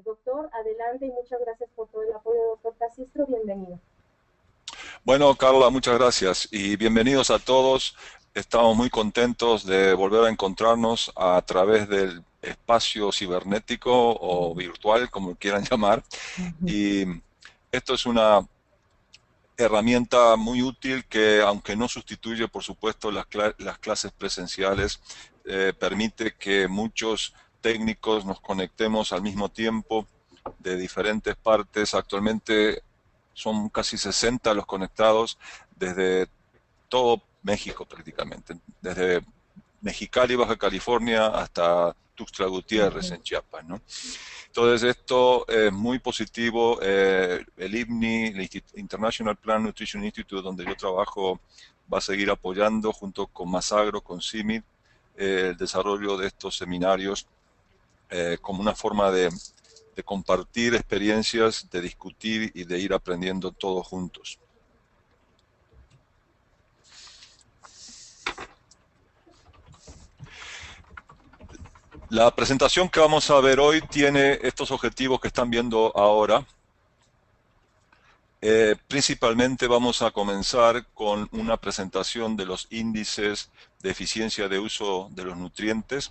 Doctor, adelante y muchas gracias por todo el apoyo, doctor Castistro, bienvenido. Bueno, Carla, muchas gracias y bienvenidos a todos. Estamos muy contentos de volver a encontrarnos a través del espacio cibernético o virtual, como quieran llamar. Y esto es una herramienta muy útil que, aunque no sustituye, por supuesto, las clases presenciales, permite que muchos técnicos nos conectemos al mismo tiempo de diferentes partes. Actualmente son casi 60 los conectados desde todo México prácticamente, desde Mexicali, Baja California, hasta Tuxtla Gutiérrez en Chiapas, ¿no? Entonces esto es muy positivo. El IPNI, el International Plant Nutrition Institute, donde yo trabajo, va a seguir apoyando junto con Masagro, con CIMID, el desarrollo de estos seminarios como una forma de compartir experiencias, de discutir y de ir aprendiendo todos juntos. La presentación que vamos a ver hoy tiene estos objetivos que están viendo ahora. Principalmente vamos a comenzar con una presentación de los índices de eficiencia de uso de los nutrientes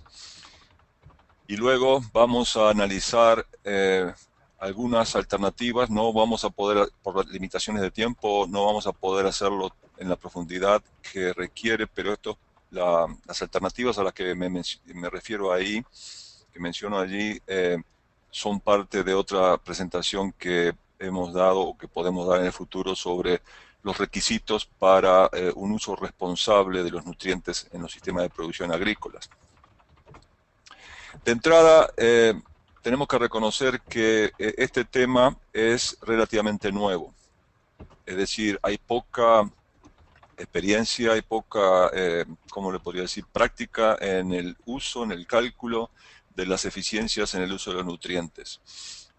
y luego vamos a analizar algunas alternativas. No vamos a poder, por limitaciones de tiempo, no vamos a poder hacerlo en la profundidad que requiere, pero las alternativas a las que me refiero ahí, que menciono allí, son parte de otra presentación que hemos dado o que podemos dar en el futuro sobre los requisitos para un uso responsable de los nutrientes en los sistemas de producción agrícolas. De entrada, tenemos que reconocer que este tema es relativamente nuevo. Es decir, hay poca experiencia, hay poca, ¿cómo le podría decir?, práctica en el uso, en el cálculo de las eficiencias en el uso de los nutrientes.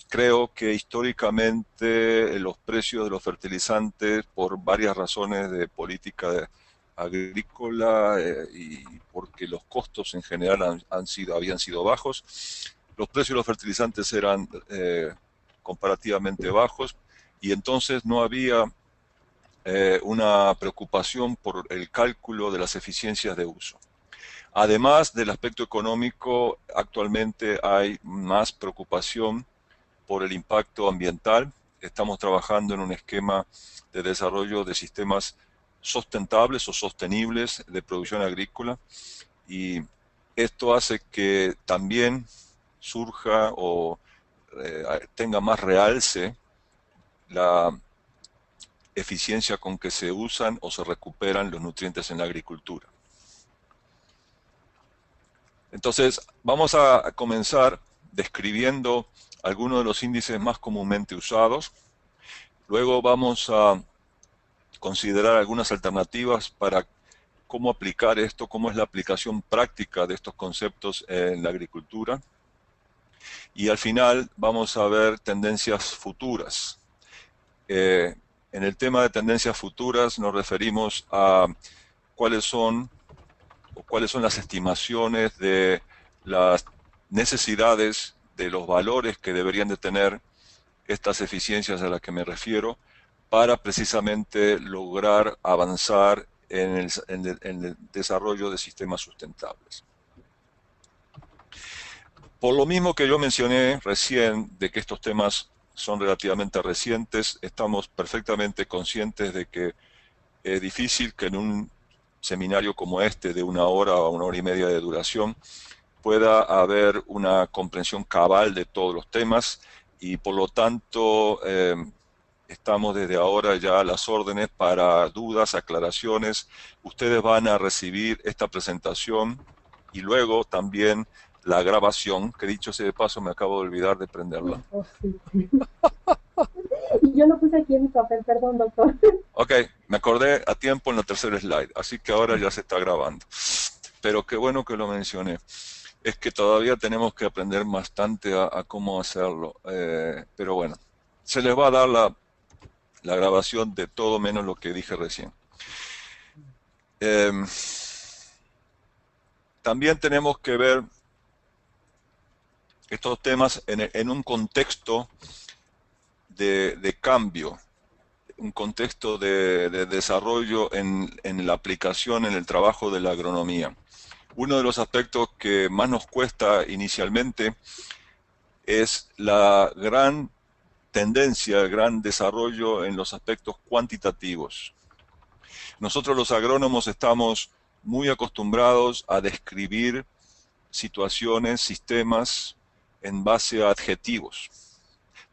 Creo que históricamente los precios de los fertilizantes, por varias razones de política agrícola y porque los costos en general habían sido bajos, los precios de los fertilizantes eran comparativamente bajos y entonces no había una preocupación por el cálculo de las eficiencias de uso. Además del aspecto económico, actualmente hay más preocupación por el impacto ambiental. Estamos trabajando en un esquema de desarrollo de sistemas sustentables o sostenibles de producción agrícola y esto hace que también surja o tenga más realce la eficiencia con que se usan o se recuperan los nutrientes en la agricultura. Entonces, vamos a comenzar describiendo algunos de los índices más comúnmente usados. Luego vamos a considerar algunas alternativas para cómo aplicar esto, cómo es la aplicación práctica de estos conceptos en la agricultura. Y al final vamos a ver tendencias futuras. En el tema de tendencias futuras nos referimos a cuáles son las estimaciones de las necesidades, de los valores que deberían de tener estas eficiencias a las que me refiero para precisamente lograr avanzar en el desarrollo de sistemas sustentables. Por lo mismo que yo mencioné recién de que estos temas son relativamente recientes, estamos perfectamente conscientes de que es difícil que en un seminario como este de 1 hora o 1 hora y media de duración pueda haber una comprensión cabal de todos los temas y por lo tanto estamos desde ahora ya a las órdenes para dudas, aclaraciones. Ustedes van a recibir esta presentación y luego también la grabación, que dicho sea de paso me acabo de olvidar de prenderla. Oh, sí. Y yo lo puse aquí en mi papel, perdón, doctor. Ok, me acordé a tiempo en la tercera slide, así que ahora ya se está grabando. Pero qué bueno que lo mencioné. Es que todavía tenemos que aprender bastante a cómo hacerlo. Pero bueno, se les va a dar la grabación de todo menos lo que dije recién. También tenemos que ver estos temas en un contexto de cambio, un contexto de desarrollo en la aplicación, en el trabajo de la agronomía. Uno de los aspectos que más nos cuesta inicialmente es la gran tendencia, el gran desarrollo en los aspectos cuantitativos. Nosotros los agrónomos estamos muy acostumbrados a describir situaciones, sistemas en base a adjetivos.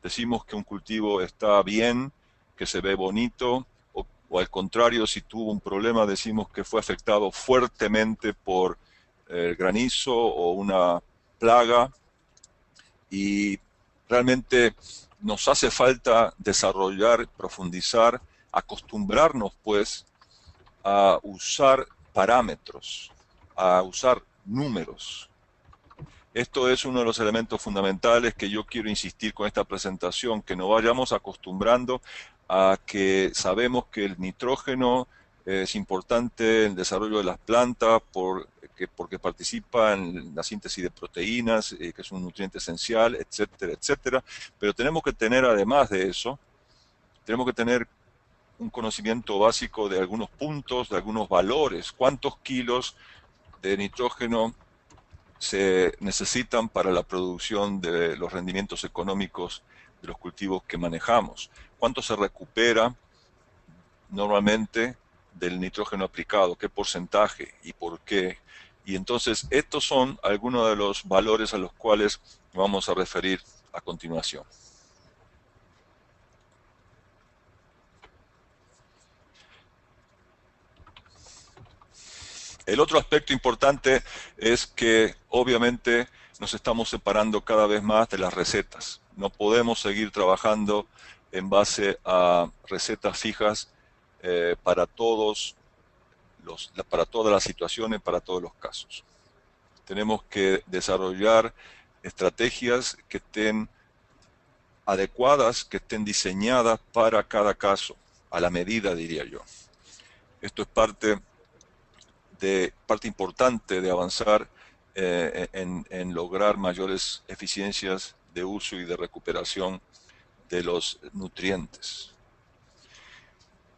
Decimos que un cultivo está bien, que se ve bonito, o al contrario, si tuvo un problema, decimos que fue afectado fuertemente por el granizo o una plaga, y realmente nos hace falta desarrollar, profundizar, acostumbrarnos pues a usar parámetros, a usar números. Esto es uno de los elementos fundamentales que yo quiero insistir con esta presentación, que nos vayamos acostumbrando a que sabemos que el nitrógeno es importante en el desarrollo de las plantas porque participa en la síntesis de proteínas, que es un nutriente esencial, etcétera, etcétera. Pero tenemos que tener, además de eso, tenemos que tener un conocimiento básico de algunos puntos, de algunos valores. ¿Cuántos kilos de nitrógeno se necesitan para la producción de los rendimientos económicos de los cultivos que manejamos? ¿Cuánto se recupera normalmente del nitrógeno aplicado? ¿Qué porcentaje y por qué? Y entonces estos son algunos de los valores a los cuales vamos a referir a continuación. El otro aspecto importante es que obviamente nos estamos separando cada vez más de las recetas. No podemos seguir trabajando en base a recetas fijas para todas las situaciones, para todos los casos. Tenemos que desarrollar estrategias que estén adecuadas, que estén diseñadas para cada caso, a la medida, diría yo. Esto es parte importante de avanzar en lograr mayores eficiencias de uso y de recuperación de los nutrientes.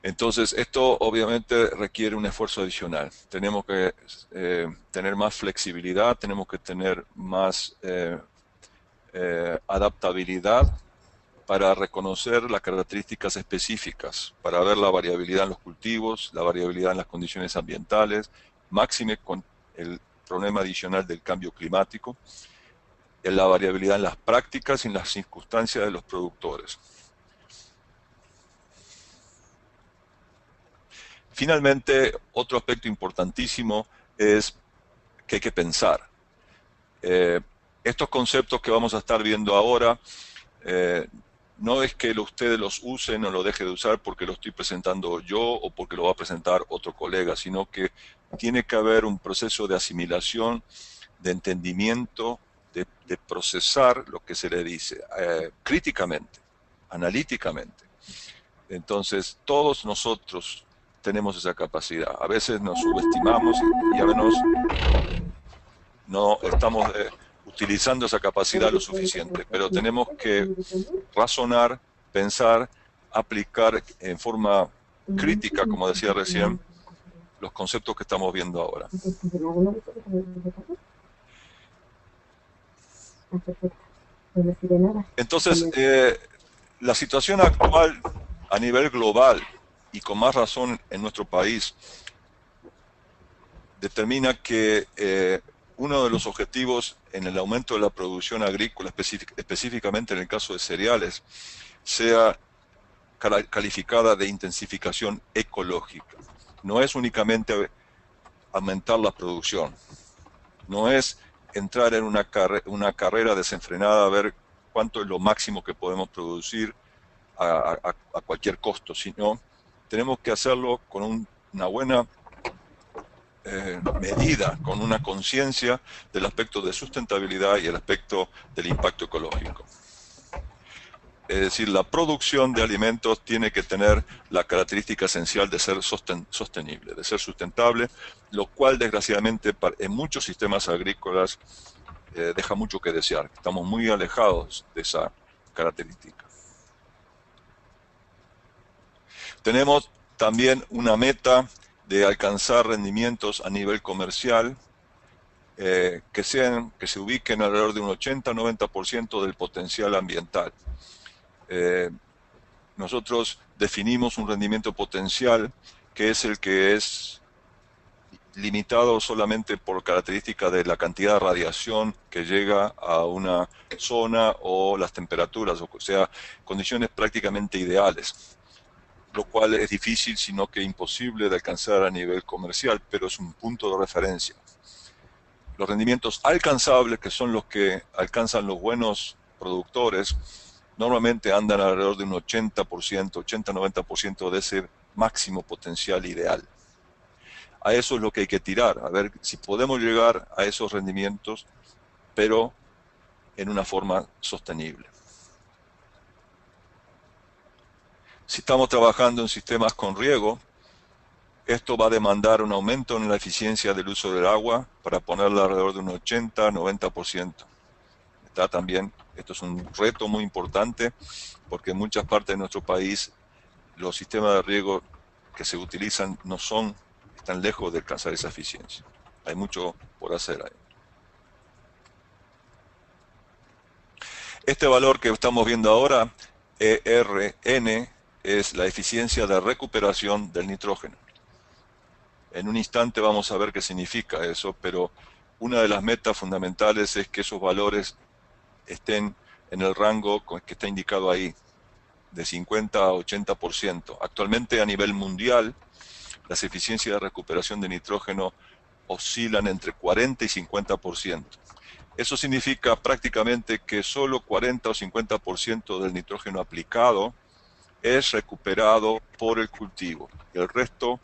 Entonces, esto obviamente requiere un esfuerzo adicional. Tenemos que tener más flexibilidad, tenemos que tener más adaptabilidad para reconocer las características específicas, para ver la variabilidad en los cultivos, la variabilidad en las condiciones ambientales, máxime con el problema adicional del cambio climático, la variabilidad en las prácticas y en las circunstancias de los productores. Finalmente, otro aspecto importantísimo es que hay que pensar. Estos conceptos que vamos a estar viendo ahora, no es que ustedes los usen o lo dejen de usar porque lo estoy presentando yo o porque lo va a presentar otro colega, sino que tiene que haber un proceso de asimilación, de entendimiento, de procesar lo que se le dice críticamente, analíticamente. Entonces, todos nosotros tenemos esa capacidad. A veces nos subestimamos y a veces no estamos utilizando esa capacidad lo suficiente, pero tenemos que razonar, pensar, aplicar en forma crítica, como decía recién, los conceptos que estamos viendo ahora. Entonces, la situación actual a nivel global, y con más razón en nuestro país, determina que uno de los objetivos en el aumento de la producción agrícola, específicamente en el caso de cereales, sea calificada de intensificación ecológica. No es únicamente aumentar la producción, no es entrar en una carrera desenfrenada a ver cuánto es lo máximo que podemos producir a cualquier costo, sino tenemos que hacerlo con una buena medida, con una conciencia del aspecto de sustentabilidad y el aspecto del impacto ecológico. Es decir, la producción de alimentos tiene que tener la característica esencial de ser sostenible, de ser sustentable, lo cual desgraciadamente en muchos sistemas agrícolas deja mucho que desear. Estamos muy alejados de esa característica. Tenemos también una meta de alcanzar rendimientos a nivel comercial que se ubiquen alrededor de un 80-90% del potencial ambiental. Nosotros definimos un rendimiento potencial que es el que es limitado solamente por característica de la cantidad de radiación que llega a una zona o las temperaturas, o sea, condiciones prácticamente ideales, lo cual es difícil, sino que imposible de alcanzar a nivel comercial, pero es un punto de referencia. Los rendimientos alcanzables, que son los que alcanzan los buenos productores, normalmente andan alrededor de un 80%, 80-90% de ese máximo potencial ideal. A eso es lo que hay que tirar, a ver si podemos llegar a esos rendimientos, pero en una forma sostenible. Si estamos trabajando en sistemas con riego, esto va a demandar un aumento en la eficiencia del uso del agua para ponerla alrededor de un 80-90%. Esto es un reto muy importante porque en muchas partes de nuestro país los sistemas de riego que se utilizan están lejos de alcanzar esa eficiencia. Hay mucho por hacer ahí. Este valor que estamos viendo ahora, ERN, es la eficiencia de recuperación del nitrógeno. En un instante vamos a ver qué significa eso, pero una de las metas fundamentales es que esos valores estén en el rango que está indicado ahí, de 50 a 80%. Actualmente a nivel mundial, las eficiencias de recuperación de nitrógeno oscilan entre 40 y 50%. Eso significa prácticamente que solo 40 o 50% del nitrógeno aplicado es recuperado por el cultivo. Y el resto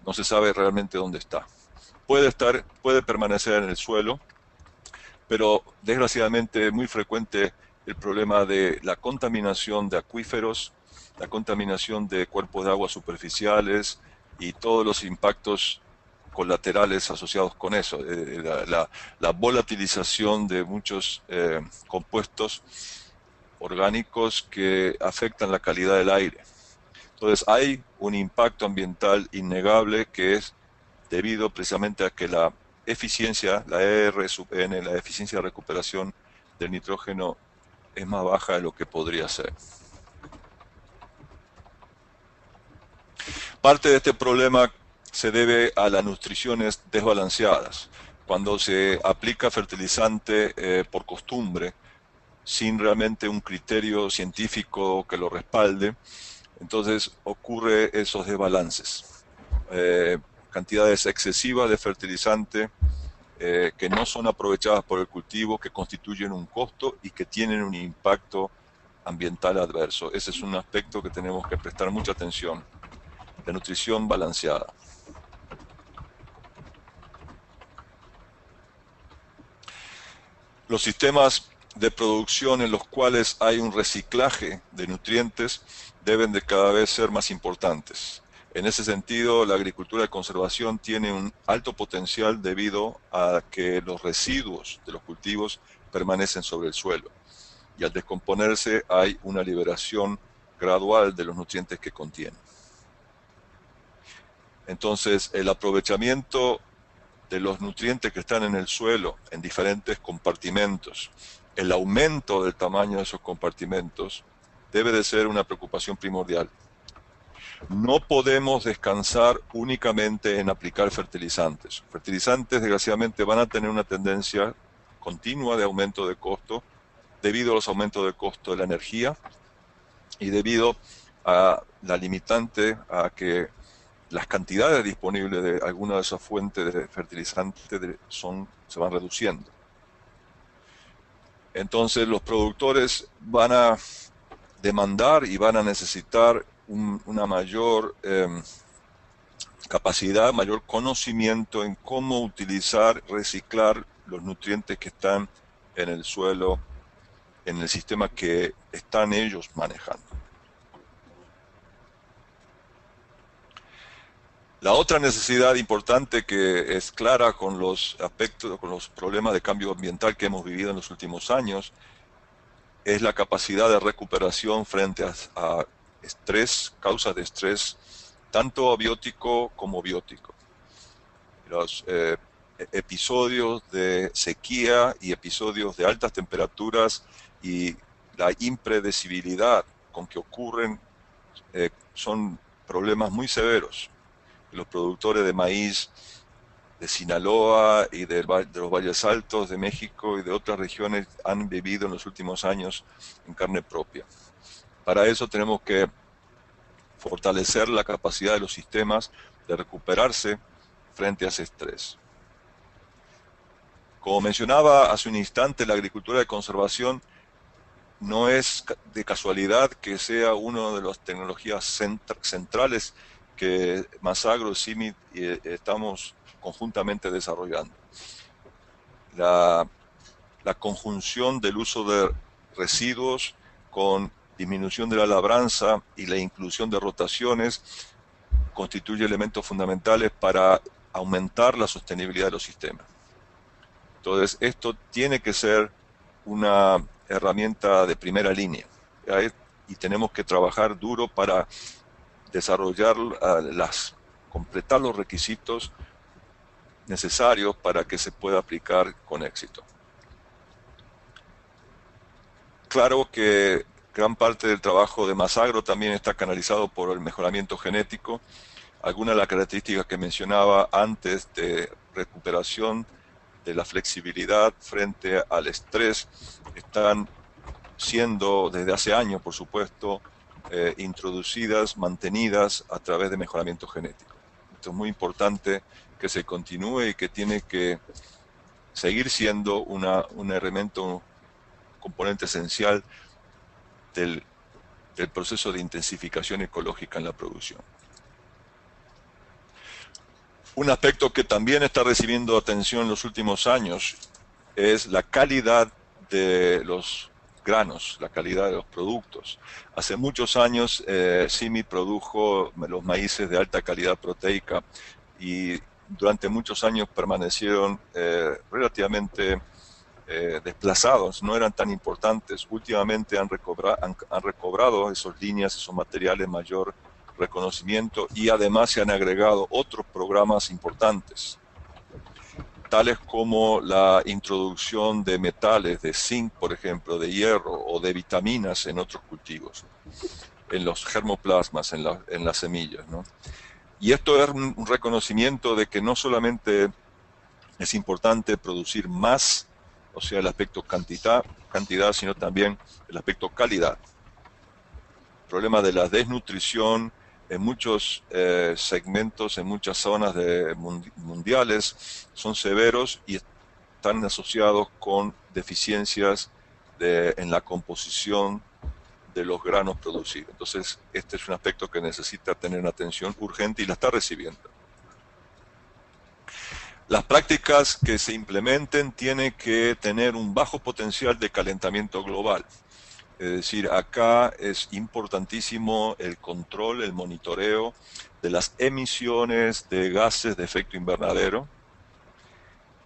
no se sabe realmente dónde está. Puede permanecer en el suelo, pero desgraciadamente es muy frecuente el problema de la contaminación de acuíferos, la contaminación de cuerpos de agua superficiales y todos los impactos colaterales asociados con eso, la volatilización de muchos compuestos orgánicos que afectan la calidad del aire. Entonces hay un impacto ambiental innegable que es debido precisamente a que la eficiencia, la R/N, la eficiencia de recuperación del nitrógeno es más baja de lo que podría ser. Parte de este problema se debe a las nutriciones desbalanceadas. Cuando se aplica fertilizante por costumbre, sin realmente un criterio científico que lo respalde, entonces ocurre esos desbalances. Cantidades excesivas de fertilizante que no son aprovechadas por el cultivo, que constituyen un costo y que tienen un impacto ambiental adverso. Ese es un aspecto que tenemos que prestar mucha atención. La nutrición balanceada. Los sistemas de producción en los cuales hay un reciclaje de nutrientes deben de cada vez ser más importantes. En ese sentido, la agricultura de conservación tiene un alto potencial debido a que los residuos de los cultivos permanecen sobre el suelo y al descomponerse hay una liberación gradual de los nutrientes que contienen. Entonces, el aprovechamiento de los nutrientes que están en el suelo en diferentes compartimentos, el aumento del tamaño de esos compartimentos debe de ser una preocupación primordial. No podemos descansar únicamente en aplicar fertilizantes. Fertilizantes, desgraciadamente, van a tener una tendencia continua de aumento de costo debido a los aumentos de costo de la energía y debido a la limitante a que las cantidades disponibles de alguna de esas fuentes de fertilizantes se van reduciendo. Entonces los productores van a demandar y van a necesitar una mayor capacidad, mayor conocimiento en cómo utilizar, reciclar los nutrientes que están en el suelo, en el sistema que están ellos manejando. La otra necesidad importante que es clara con los aspectos, con los problemas de cambio ambiental que hemos vivido en los últimos años, es la capacidad de recuperación frente a estrés, causas de estrés, tanto abiótico como biótico. Los episodios de sequía y episodios de altas temperaturas y la impredecibilidad con que ocurren son problemas muy severos. Los productores de maíz de Sinaloa y de los valles altos de México y de otras regiones han vivido en los últimos años en carne propia. Para eso tenemos que fortalecer la capacidad de los sistemas de recuperarse frente a ese estrés. Como mencionaba hace un instante, la agricultura de conservación no es de casualidad que sea una de las tecnologías centrales que Masagro, CIMIT estamos conjuntamente desarrollando. La conjunción del uso de residuos con disminución de la labranza y la inclusión de rotaciones constituye elementos fundamentales para aumentar la sostenibilidad de los sistemas. Entonces, esto tiene que ser una herramienta de primera línea, ¿sí? Y tenemos que trabajar duro para desarrollar completar los requisitos necesarios para que se pueda aplicar con éxito. Claro que gran parte del trabajo de Masagro también está canalizado por el mejoramiento genético. Algunas de las características que mencionaba antes de recuperación de la flexibilidad frente al estrés están siendo desde hace años, por supuesto, introducidas, mantenidas a través de mejoramiento genético. Esto es muy importante que se continúe y que tiene que seguir siendo un elemento, un componente esencial del proceso de intensificación ecológica en la producción. Un aspecto que también está recibiendo atención en los últimos años es la calidad de los granos, la calidad de los productos. Hace muchos años CIMIT produjo los maíces de alta calidad proteica y durante muchos años permanecieron relativamente desplazados, no eran tan importantes. Últimamente han recobrado esas líneas, esos materiales mayor reconocimiento y además se han agregado otros programas importantes, tales como la introducción de metales, de zinc, por ejemplo, de hierro o de vitaminas en otros cultivos, en los germoplasmas, en las semillas, ¿no? Y esto es un reconocimiento de que no solamente es importante producir más, o sea, el aspecto cantidad, sino también el aspecto calidad. El problema de la desnutrición en muchos segmentos, en muchas zonas mundiales, son severos y están asociados con deficiencias en la composición de los granos producidos. Entonces, este es un aspecto que necesita tener una atención urgente y la está recibiendo. Las prácticas que se implementen tienen que tener un bajo potencial de calentamiento global. Es decir, acá es importantísimo el control, el monitoreo de las emisiones de gases de efecto invernadero,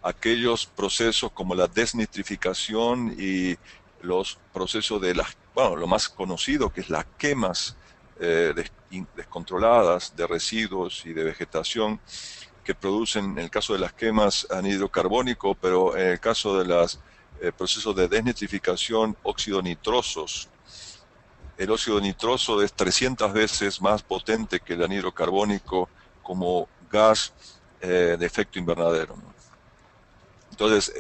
aquellos procesos como la desnitrificación y los procesos de lo más conocido que es las quemas descontroladas de residuos y de vegetación que producen, en el caso de las quemas, anhídrido carbónico, pero en el caso de los procesos de desnitrificación, óxido nitrosos. El óxido nitroso es 300 veces más potente que el anhídrido carbónico como gas de efecto invernadero, ¿no? Entonces,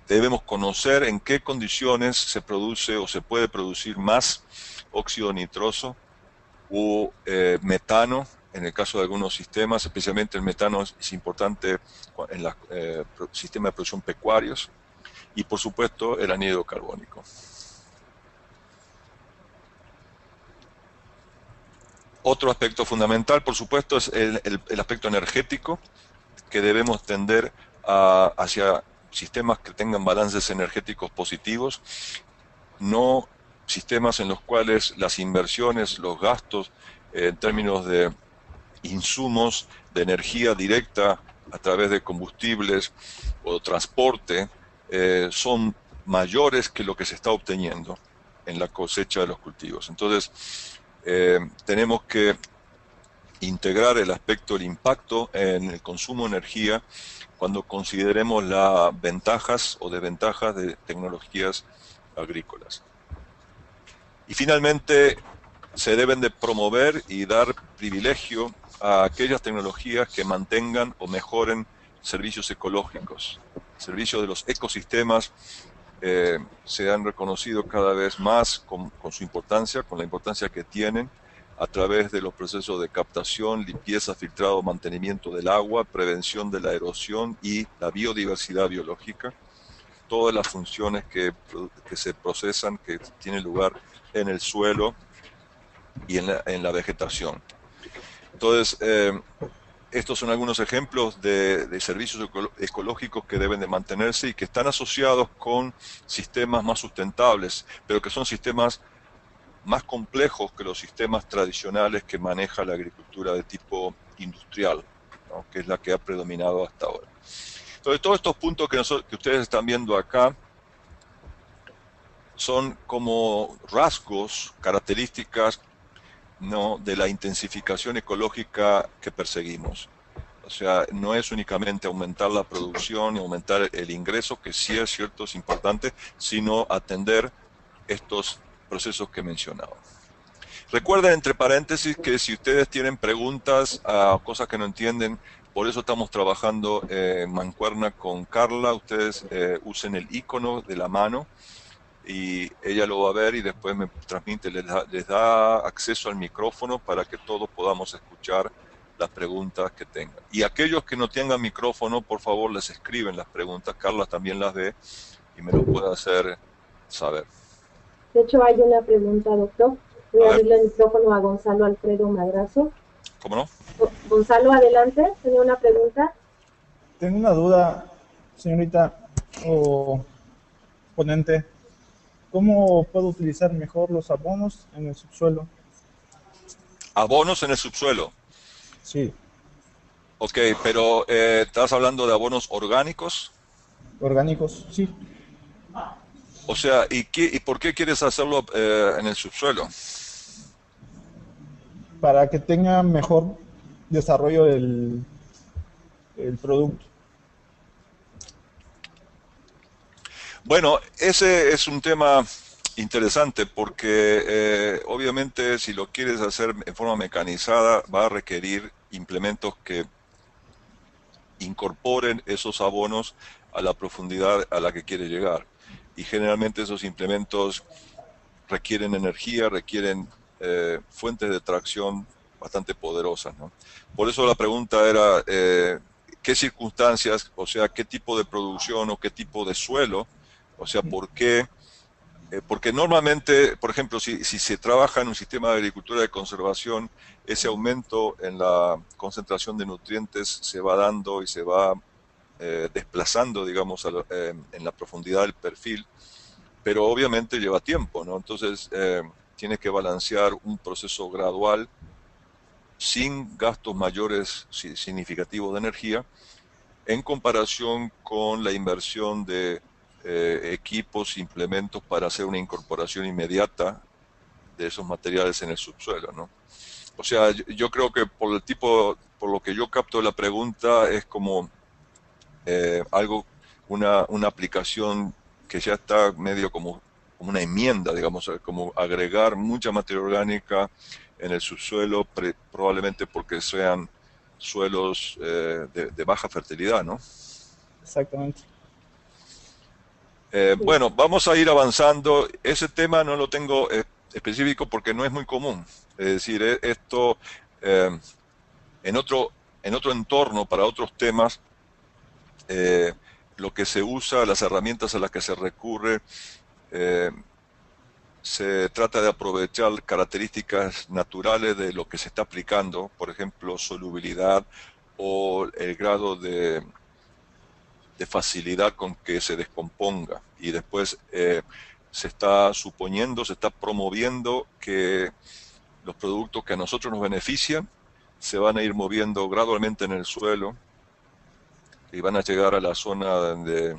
debemos conocer en qué condiciones se produce o se puede producir más óxido nitroso o metano. En el caso de algunos sistemas, especialmente el metano es importante en los sistemas de producción pecuarios, y por supuesto el anhídrido carbónico. Otro aspecto fundamental, por supuesto, es el aspecto energético, que debemos tender hacia sistemas que tengan balances energéticos positivos, no sistemas en los cuales las inversiones, los gastos en términos de insumos de energía directa a través de combustibles o transporte son mayores que lo que se está obteniendo en la cosecha de los cultivos. Entonces, tenemos que integrar el aspecto del impacto en el consumo de energía cuando consideremos las ventajas o desventajas de tecnologías agrícolas. Y finalmente, se deben de promover y dar privilegio a aquellas tecnologías que mantengan o mejoren servicios ecológicos. Servicios de los ecosistemas se han reconocido cada vez más con su importancia, con la importancia que tienen a través de los procesos de captación, limpieza, filtrado, mantenimiento del agua, prevención de la erosión y la biodiversidad biológica, todas las funciones que se procesan, que tienen lugar en el suelo y en la vegetación. Entonces, estos son algunos ejemplos de servicios ecológicos que deben de mantenerse y que están asociados con sistemas más sustentables, pero que son sistemas más complejos que los sistemas tradicionales que maneja la agricultura de tipo industrial, ¿no? Que es la que ha predominado hasta ahora. Entonces, todos estos puntos que ustedes están viendo acá son como rasgos, características, ¿no?, de la intensificación ecológica que perseguimos. O sea, no es únicamente aumentar la producción y aumentar el ingreso, que sí es cierto, es importante, sino atender estos procesos que he mencionado. Recuerden, entre paréntesis, que si ustedes tienen preguntas a cosas que no entienden, por eso estamos trabajando en mancuerna con Carla. Ustedes usen el icono de la mano y ella lo va a ver y después me transmite, les da acceso al micrófono para que todos podamos escuchar las preguntas que tengan. Y aquellos que no tengan micrófono, por favor, les escriben las preguntas. Carla también las ve y me lo puede hacer saber. De hecho, hay una pregunta, doctor. Voy a abrirle el micrófono a Gonzalo Alfredo Madrazo. ¿Cómo no? Gonzalo, adelante. ¿Tenía una pregunta? Tengo una duda, señorita o ponente. ¿Cómo puedo utilizar mejor los abonos en el subsuelo? ¿Abonos en el subsuelo? Sí. Ok, pero ¿estás hablando de abonos orgánicos? ¿Orgánicos? Sí. O sea, ¿y por qué quieres hacerlo en el subsuelo? Para que tenga mejor desarrollo el producto. Bueno, ese es un tema interesante porque obviamente si lo quieres hacer en forma mecanizada va a requerir implementos que incorporen esos abonos a la profundidad a la que quiere llegar. Y generalmente esos implementos requieren energía, requieren fuentes de tracción bastante poderosas, ¿no? Por eso la pregunta era, ¿qué circunstancias, o sea, qué tipo de producción o qué tipo de suelo, o sea, por qué? Porque normalmente, por ejemplo, si se trabaja en un sistema de agricultura de conservación, ese aumento en la concentración de nutrientes se va dando y se va desplazando, digamos, en la profundidad del perfil, pero obviamente lleva tiempo, ¿no? Entonces, tiene que balancear un proceso gradual sin gastos mayores significativos de energía en comparación con la inversión de equipos, implementos para hacer una incorporación inmediata de esos materiales en el subsuelo, ¿no? O sea, yo creo que por el tipo, por lo que yo capto de la pregunta, es como una aplicación que ya está medio como una enmienda, digamos, como agregar mucha materia orgánica en el subsuelo, probablemente porque sean suelos de baja fertilidad, ¿no? Exactamente. Bueno, vamos a ir avanzando. Ese tema no lo tengo específico porque no es muy común. Es decir, esto en otro entorno, para otros temas, lo que se usa, las herramientas a las que se recurre, se trata de aprovechar características naturales de lo que se está aplicando, por ejemplo, solubilidad o el grado de facilidad con que se descomponga. Y después se está suponiendo, se está promoviendo que los productos que a nosotros nos benefician se van a ir moviendo gradualmente en el suelo y van a llegar a la zona donde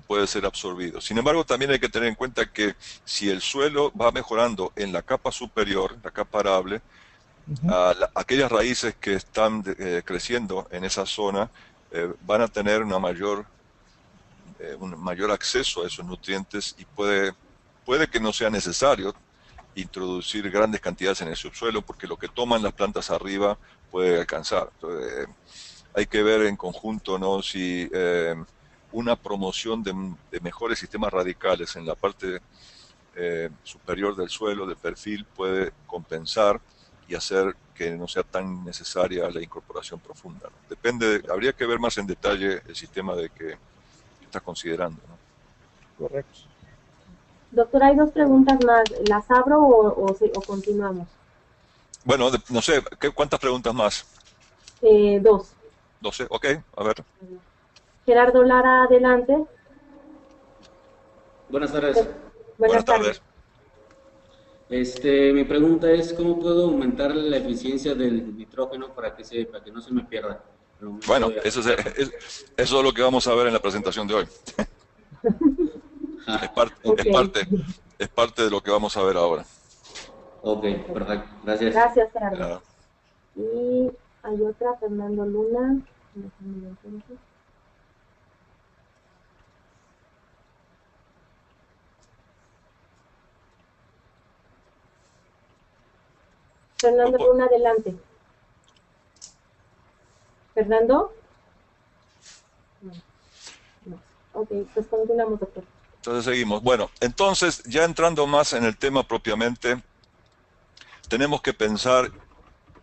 puede ser absorbido. Sin embargo, también hay que tener en cuenta que si el suelo va mejorando en la capa superior, la capa arable, aquellas raíces que están creciendo en esa zona van a tener un mayor acceso a esos nutrientes y puede que no sea necesario introducir grandes cantidades en el subsuelo porque lo que toman las plantas arriba puede alcanzar. Entonces, hay que ver en conjunto, ¿no?, si una promoción de mejores sistemas radicales en la parte superior del suelo, del perfil, puede compensar y hacer que no sea tan necesaria la incorporación profunda, ¿no? Habría que ver más en detalle el sistema que estás considerando, ¿no? Correcto. Doctor, hay dos preguntas más. ¿Las abro o continuamos? Bueno, no sé, ¿cuántas preguntas más? Dos. 12, ok, a ver. Gerardo Lara, adelante. Buenas tardes. Buenas tardes. Mi pregunta es, ¿cómo puedo aumentar la eficiencia del nitrógeno para que no se me pierda? Bueno, eso es lo que vamos a ver en la presentación de hoy. Es parte de lo que vamos a ver ahora. Ok, perfecto. Gracias. Gracias, Gerardo. Y hay otra, Fernando Luna. Fernando Luna, adelante. ¿Fernando? No. Ok, pues continuamos, doctor. Entonces seguimos. Bueno, entonces ya entrando más en el tema propiamente, tenemos que pensar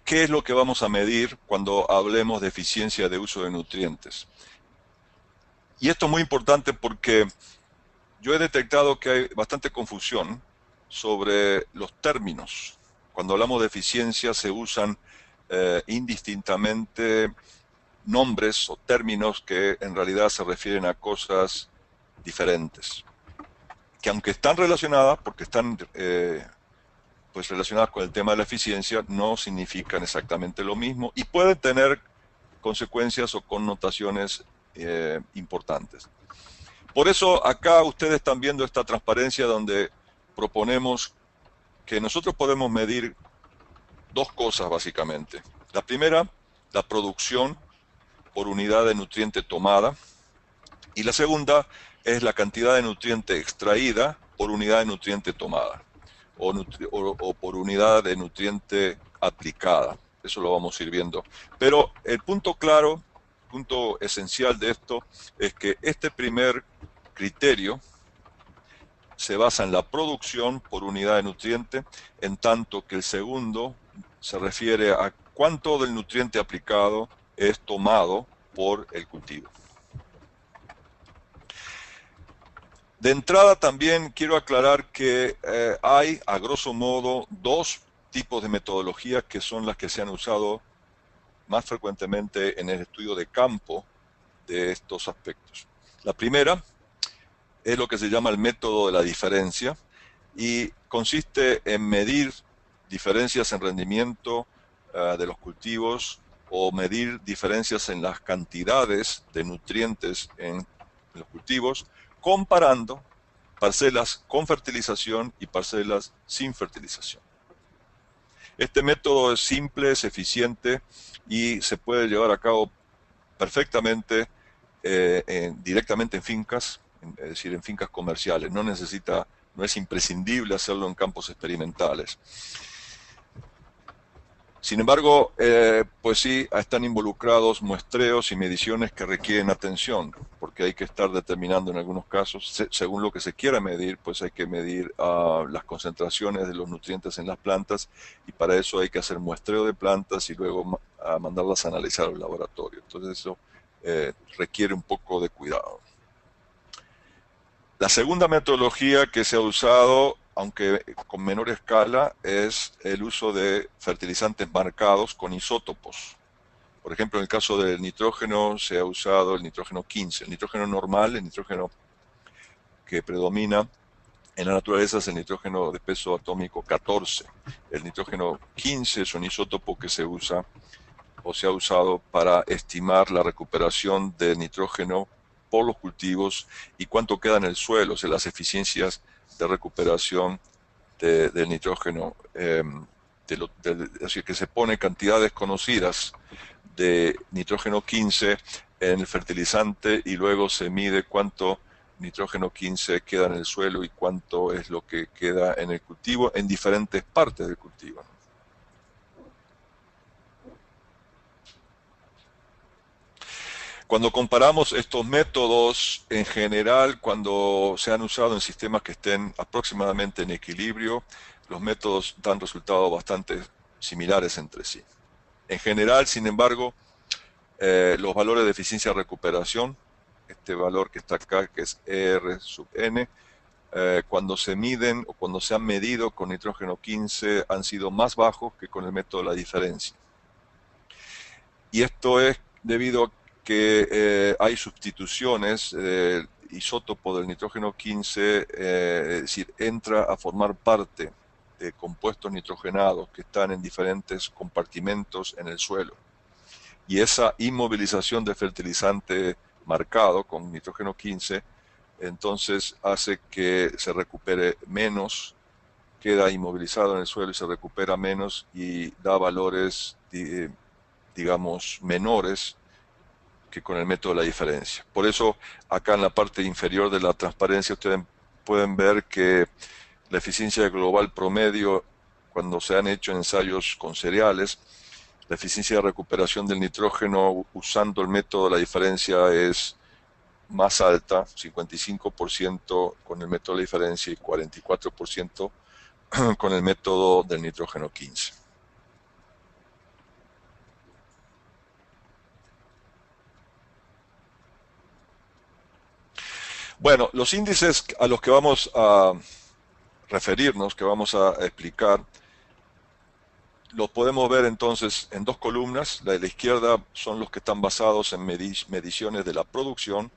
qué es lo que vamos a medir cuando hablemos de eficiencia de uso de nutrientes. Y esto es muy importante porque yo he detectado que hay bastante confusión sobre los términos. Cuando hablamos de eficiencia se usan indistintamente nombres o términos que en realidad se refieren a cosas diferentes, que aunque están relacionadas, porque están pues relacionadas con el tema de la eficiencia, no significan exactamente lo mismo y pueden tener consecuencias o connotaciones importantes. Por eso acá ustedes están viendo esta transparencia donde proponemos que nosotros podemos medir dos cosas básicamente. La primera, la producción por unidad de nutriente tomada, y la segunda es la cantidad de nutriente extraída por unidad de nutriente tomada, o por unidad de nutriente aplicada. Eso lo vamos a ir viendo. Pero el punto claro, punto esencial de esto, es que este primer criterio se basa en la producción por unidad de nutriente, en tanto que el segundo se refiere a cuánto del nutriente aplicado es tomado por el cultivo. De entrada también quiero aclarar que hay, a grosso modo, dos tipos de metodologías que son las que se han usado más frecuentemente en el estudio de campo de estos aspectos. La primera es lo que se llama el método de la diferencia y consiste en medir diferencias en rendimiento de los cultivos o medir diferencias en las cantidades de nutrientes en los cultivos, comparando parcelas con fertilización y parcelas sin fertilización. Este método es simple, es eficiente y se puede llevar a cabo perfectamente directamente en fincas, es decir, en fincas comerciales. No es imprescindible hacerlo en campos experimentales. Sin embargo, pues sí, están involucrados muestreos y mediciones que requieren atención, porque hay que estar determinando en algunos casos, según lo que se quiera medir, pues hay que medir las concentraciones de los nutrientes en las plantas, y para eso hay que hacer muestreo de plantas y luego mandarlas a analizar al laboratorio. Entonces eso requiere un poco de cuidado. La segunda metodología que se ha usado, aunque con menor escala, es el uso de fertilizantes marcados con isótopos. Por ejemplo, en el caso del nitrógeno se ha usado el nitrógeno 15. El nitrógeno normal, el nitrógeno que predomina, En la naturaleza es el nitrógeno de peso atómico 14. El nitrógeno 15 es un isótopo que se usa o se ha usado para estimar la recuperación de nitrógeno por los cultivos y cuánto queda en el suelo, o sea, las eficiencias de recuperación del nitrógeno, es decir, que se pone cantidades conocidas de nitrógeno 15 en el fertilizante y luego se mide cuánto nitrógeno 15 queda en el suelo y cuánto es lo que queda en el cultivo en diferentes partes del cultivo. Cuando comparamos estos métodos, en general, cuando se han usado en sistemas que estén aproximadamente en equilibrio, los métodos dan resultados bastante similares entre sí. En general, sin embargo, los valores de eficiencia de recuperación, este valor que está acá, que es ER sub n, cuando se miden o cuando se han medido con nitrógeno 15, han sido más bajos que con el método de la diferencia. Y esto es debido a que hay sustituciones del isótopo del nitrógeno 15, es decir, entra a formar parte de compuestos nitrogenados que están en diferentes compartimentos en el suelo. Y esa inmovilización de fertilizante marcado con nitrógeno 15, entonces hace que se recupere menos, queda inmovilizado en el suelo y se recupera menos y da valores, digamos, menores que con el método de la diferencia. Por eso, acá en la parte inferior de la transparencia, ustedes pueden ver que la eficiencia global promedio, cuando se han hecho ensayos con cereales, la eficiencia de recuperación del nitrógeno usando el método de la diferencia es más alta, 55% con el método de la diferencia y 44% con el método del nitrógeno 15. Bueno, los índices a los que vamos a referirnos, que vamos a explicar, los podemos ver entonces en dos columnas. La de la izquierda son los que están basados en mediciones de la producción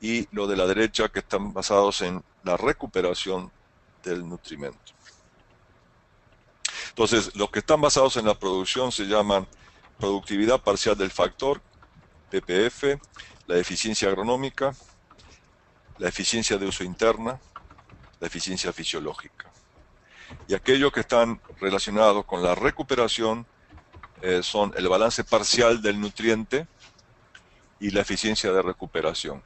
y lo de la derecha que están basados en la recuperación del nutrimento. Entonces, los que están basados en la producción se llaman productividad parcial del factor, PPF, la eficiencia agronómica, la eficiencia de uso interna, la eficiencia fisiológica. Y aquellos que están relacionados con la recuperación son el balance parcial del nutriente y la eficiencia de recuperación.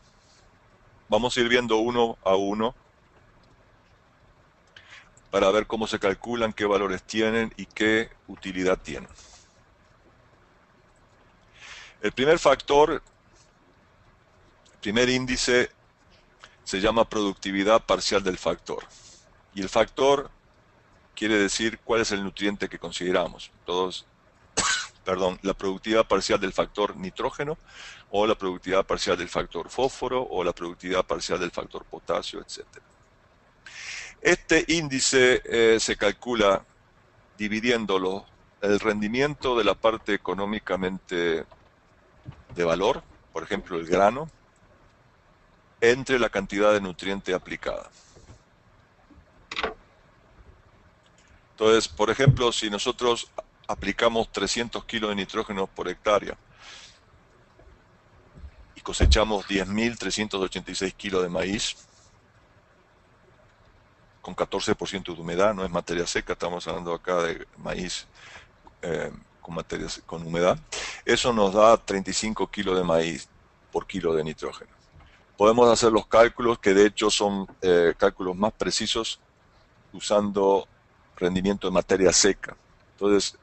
Vamos a ir viendo uno a uno para ver cómo se calculan, qué valores tienen y qué utilidad tienen. El primer factor, el primer índice, se llama productividad parcial del factor. Y el factor quiere decir cuál es el nutriente que consideramos. La productividad parcial del factor nitrógeno, o la productividad parcial del factor fósforo, o la productividad parcial del factor potasio, etc. Este índice se calcula dividiendo el rendimiento de la parte económicamente de valor, por ejemplo el grano, entre la cantidad de nutriente aplicada. Entonces, por ejemplo, si nosotros aplicamos 300 kilos de nitrógeno por hectárea y cosechamos 10.386 kilos de maíz, con 14% de humedad, no es materia seca, estamos hablando acá de maíz con humedad, eso nos da 35 kilos de maíz por kilo de nitrógeno. Podemos hacer los cálculos, que de hecho son cálculos más precisos, usando rendimiento de materia seca. Entonces,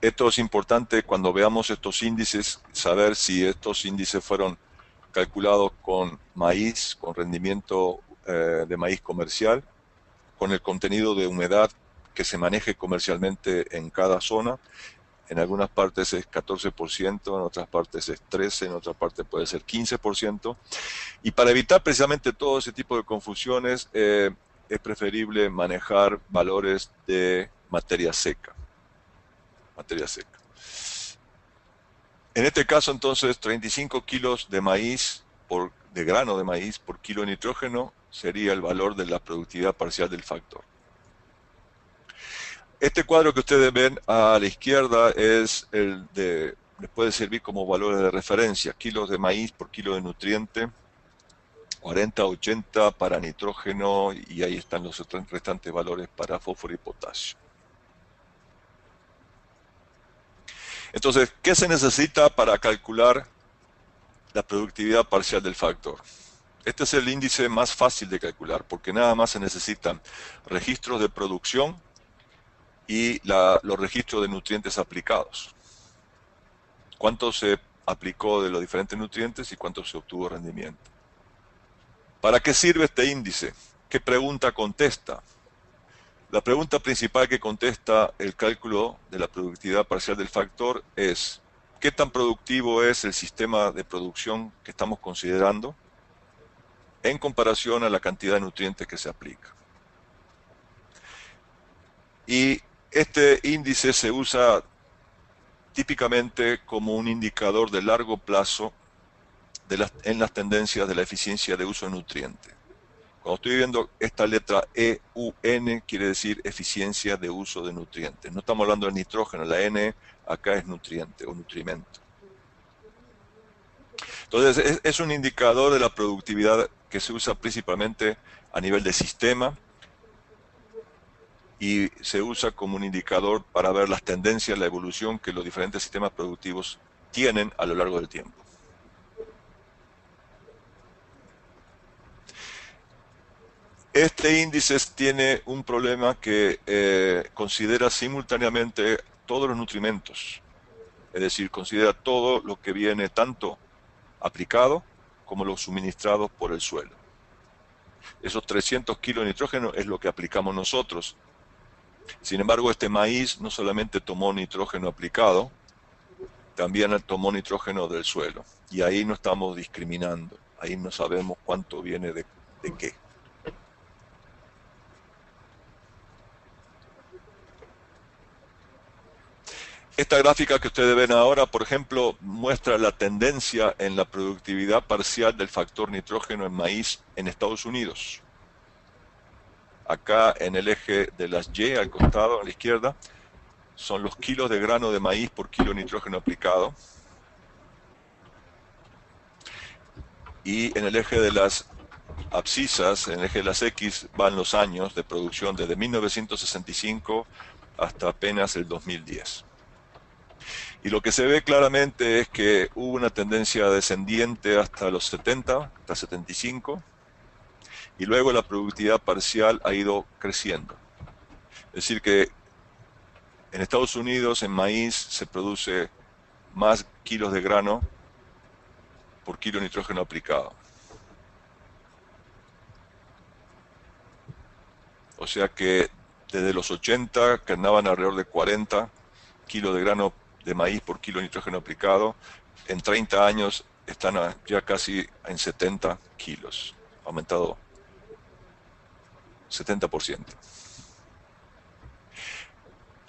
esto es importante cuando veamos estos índices, saber si estos índices fueron calculados con maíz, con rendimiento de maíz comercial, con el contenido de humedad que se maneje comercialmente en cada zona. En algunas partes es 14%, en otras partes es 13%, en otras partes puede ser 15%. Y para evitar precisamente todo ese tipo de confusiones, es preferible manejar valores de materia seca. En este caso, entonces, 35 kilos de maíz por de grano de maíz por kilo de nitrógeno sería el valor de la productividad parcial del factor. Este cuadro que ustedes ven a la izquierda es el de, les puede servir como valores de referencia, kilos de maíz por kilo de nutriente, 40, 80 para nitrógeno, y ahí están los restantes valores para fósforo y potasio. Entonces, ¿qué se necesita para calcular la productividad parcial del factor? Este es el índice más fácil de calcular, porque nada más se necesitan registros de producción y los registros de nutrientes aplicados. Cuánto se aplicó de los diferentes nutrientes y cuánto se obtuvo rendimiento. ¿Para qué sirve este índice? ¿Qué pregunta contesta? La pregunta principal que contesta el cálculo de la productividad parcial del factor es: ¿qué tan productivo es el sistema de producción que estamos considerando en comparación a la cantidad de nutrientes que se aplica? Y este índice se usa típicamente como un indicador de largo plazo en las tendencias de la eficiencia de uso de nutrientes. Cuando estoy viendo esta letra EUN, quiere decir eficiencia de uso de nutrientes. No estamos hablando de nitrógeno, la N acá es nutriente o nutrimento. Entonces, es un indicador de la productividad que se usa principalmente a nivel de sistema y se usa como un indicador para ver las tendencias, la evolución que los diferentes sistemas productivos tienen a lo largo del tiempo. Este índice tiene un problema que considera simultáneamente todos los nutrimentos, es decir, considera todo lo que viene tanto aplicado como los suministrados por el suelo. Esos 300 kilos de nitrógeno es lo que aplicamos nosotros. Sin embargo, este maíz no solamente tomó nitrógeno aplicado, también tomó nitrógeno del suelo. Y ahí no estamos discriminando, ahí no sabemos cuánto viene de qué. Esta gráfica que ustedes ven ahora, por ejemplo, muestra la tendencia en la productividad parcial del factor nitrógeno en maíz en Estados Unidos. Acá en el eje de las Y, al costado, a la izquierda, son los kilos de grano de maíz por kilo de nitrógeno aplicado. Y en el eje de las abscisas, en el eje de las X, van los años de producción desde 1965 hasta apenas el 2010. Y lo que se ve claramente es que hubo una tendencia descendiente hasta los 70, hasta 75, y luego la productividad parcial ha ido creciendo. Es decir que en Estados Unidos en maíz se produce más kilos de grano por kilo de nitrógeno aplicado. O sea que desde los 80, que andaban alrededor de 40 kilos de grano de maíz por kilo de nitrógeno aplicado, en 30 años están ya casi en 70 kilos, aumentado 70%.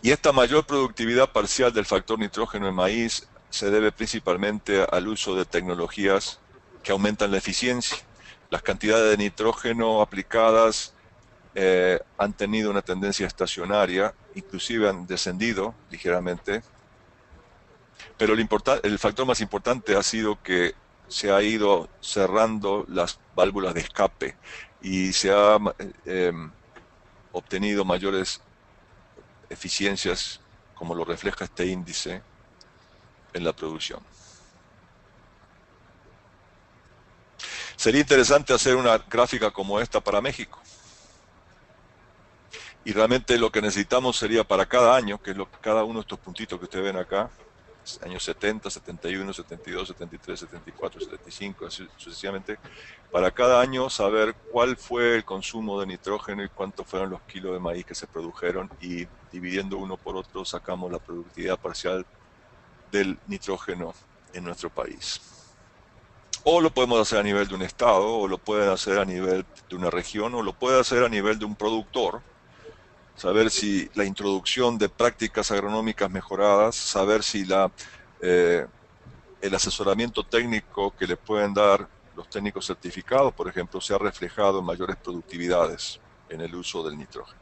Y esta mayor productividad parcial del factor nitrógeno en maíz se debe principalmente al uso de tecnologías que aumentan la eficiencia. Las cantidades de nitrógeno aplicadas han tenido una tendencia estacionaria, inclusive han descendido ligeramente, pero el factor más importante ha sido que se ha ido cerrando las válvulas de escape y se ha obtenido mayores eficiencias, como lo refleja este índice, en la producción. Sería interesante hacer una gráfica como esta para México. Y realmente lo que necesitamos sería para cada año, que es cada uno de estos puntitos que ustedes ven acá, años 70, 71, 72, 73, 74, 75, así sucesivamente, para cada año saber cuál fue el consumo de nitrógeno y cuántos fueron los kilos de maíz que se produjeron, y dividiendo uno por otro sacamos la productividad parcial del nitrógeno en nuestro país. O lo podemos hacer a nivel de un estado, o lo pueden hacer a nivel de una región, o lo puede hacer a nivel de un productor. Saber si la introducción de prácticas agronómicas mejoradas, saber si el asesoramiento técnico que le pueden dar los técnicos certificados, por ejemplo, se ha reflejado en mayores productividades en el uso del nitrógeno.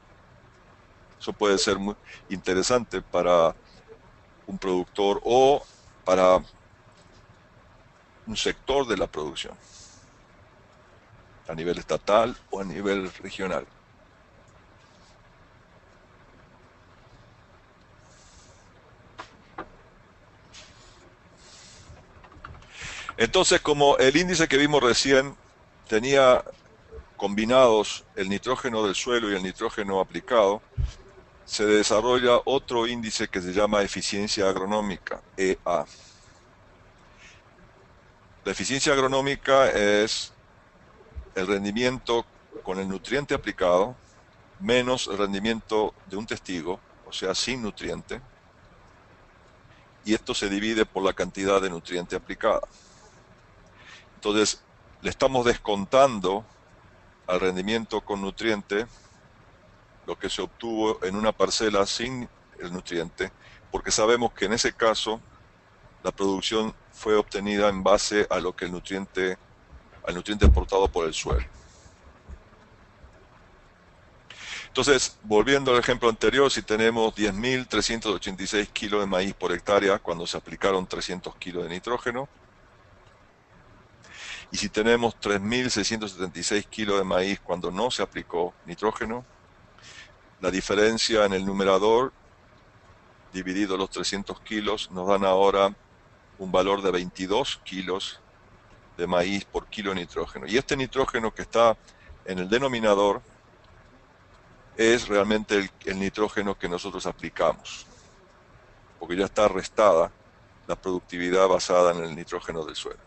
Eso puede ser muy interesante para un productor o para un sector de la producción, a nivel estatal o a nivel regional. Entonces, como el índice que vimos recién tenía combinados el nitrógeno del suelo y el nitrógeno aplicado, se desarrolla otro índice que se llama eficiencia agronómica, EA. La eficiencia agronómica es el rendimiento con el nutriente aplicado menos el rendimiento de un testigo, o sea, sin nutriente, y esto se divide por la cantidad de nutriente aplicada. Entonces, le estamos descontando al rendimiento con nutriente lo que se obtuvo en una parcela sin el nutriente, porque sabemos que en ese caso la producción fue obtenida en base a lo que al nutriente aportado por el suelo. Entonces, volviendo al ejemplo anterior, si tenemos 10.386 kilos de maíz por hectárea cuando se aplicaron 300 kilos de nitrógeno, y si tenemos 3.676 kilos de maíz cuando no se aplicó nitrógeno, la diferencia en el numerador dividido los 300 kilos nos dan ahora un valor de 22 kilos de maíz por kilo de nitrógeno. Y este nitrógeno que está en el denominador es realmente el nitrógeno que nosotros aplicamos, porque ya está restada la productividad basada en el nitrógeno del suelo.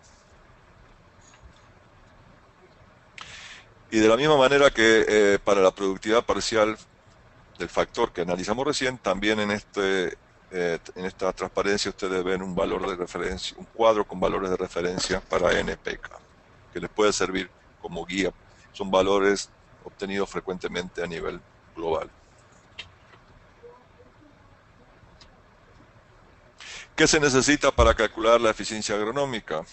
Y de la misma manera que para la productividad parcial del factor que analizamos recién, también en esta transparencia ustedes ven un valor de referencia, un cuadro con valores de referencia para NPK, que les puede servir como guía. Son valores obtenidos frecuentemente a nivel global. ¿Qué se necesita para calcular la eficiencia agronómica?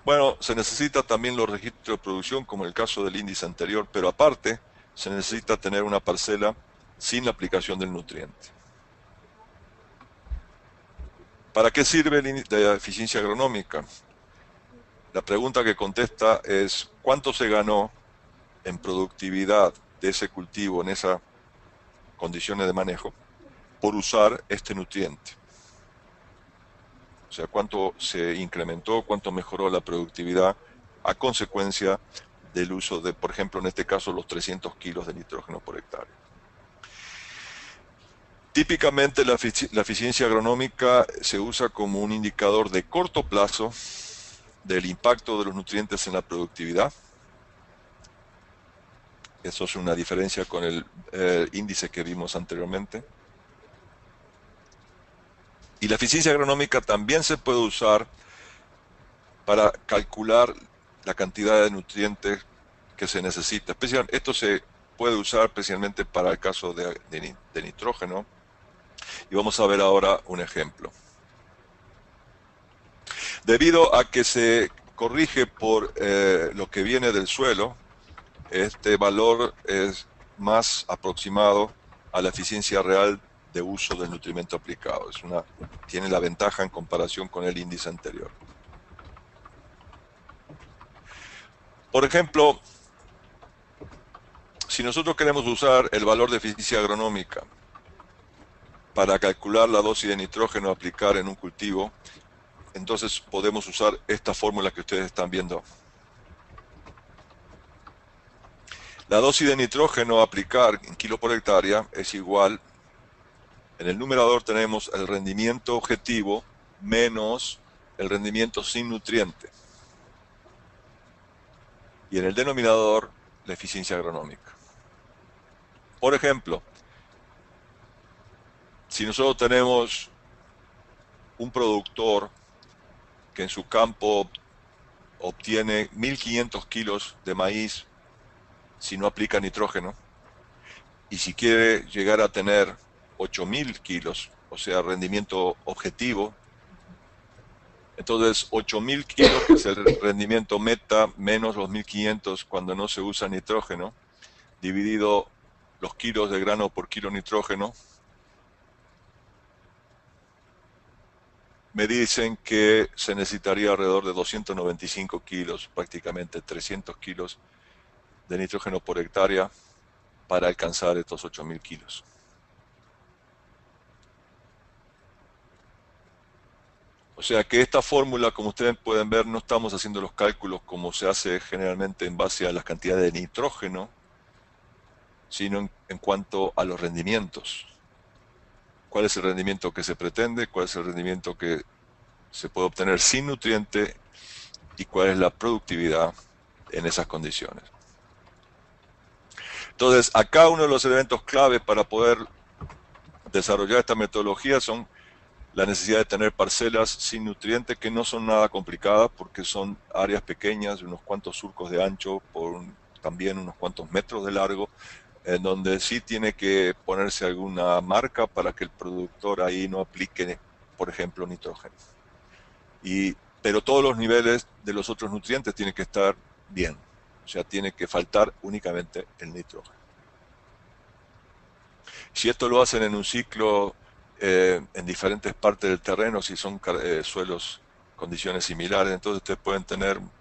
Bueno, se necesita también los registros de producción, como el caso del índice anterior, pero aparte se necesita tener una parcela sin la aplicación del nutriente. ¿Para qué sirve la eficiencia agronómica? La pregunta que contesta es ¿cuánto se ganó en productividad de ese cultivo en esas condiciones de manejo por usar este nutriente? O sea, cuánto se incrementó, cuánto mejoró la productividad a consecuencia del uso de, por ejemplo, en este caso, los 300 kilos de nitrógeno por hectárea. Típicamente la eficiencia agronómica se usa como un indicador de corto plazo del impacto de los nutrientes en la productividad. Eso es una diferencia con el índice que vimos anteriormente. Y la eficiencia agronómica también se puede usar para calcular la cantidad de nutrientes que se necesita. Esto se puede usar especialmente para el caso de nitrógeno. Y vamos a ver ahora un ejemplo. Debido a que se corrige por lo que viene del suelo, este valor es más aproximado a la eficiencia real de uso del nutrimento aplicado. Tiene la ventaja en comparación con el índice anterior. Por ejemplo, si nosotros queremos usar el valor de eficiencia agronómica para calcular la dosis de nitrógeno a aplicar en un cultivo, entonces podemos usar esta fórmula que ustedes están viendo. La dosis de nitrógeno a aplicar en kilo por hectárea es igual. En el numerador tenemos el rendimiento objetivo menos el rendimiento sin nutriente. Y en el denominador, la eficiencia agronómica. Por ejemplo, si nosotros tenemos un productor que en su campo obtiene 1.500 kilos de maíz si no aplica nitrógeno, y si quiere llegar a tener 8.000 kilos, o sea, rendimiento objetivo, Entonces, 8.000 kilos, que es el rendimiento meta, menos los 1.500 cuando no se usa nitrógeno, dividido los kilos de grano por kilo nitrógeno, me dicen que se necesitaría alrededor de 295 kilos, prácticamente 300 kilos de nitrógeno por hectárea para alcanzar estos 8.000 kilos. O sea que esta fórmula, como ustedes pueden ver, no estamos haciendo los cálculos como se hace generalmente en base a las cantidades de nitrógeno, sino en cuanto a los rendimientos. ¿Cuál es el rendimiento que se pretende? ¿Cuál es el rendimiento que se puede obtener sin nutriente? ¿Y cuál es la productividad en esas condiciones? Entonces, acá uno de los elementos clave para poder desarrollar esta metodología son la necesidad de tener parcelas sin nutriente, que no son nada complicadas porque son áreas pequeñas, de unos cuantos surcos de ancho por también unos cuantos metros de largo, en donde sí tiene que ponerse alguna marca para que el productor ahí no aplique, por ejemplo, nitrógeno. Pero todos los niveles de los otros nutrientes tienen que estar bien, o sea, tiene que faltar únicamente el nitrógeno. Si esto lo hacen en un ciclo en diferentes partes del terreno, si son suelos, condiciones similares, entonces ustedes pueden tener un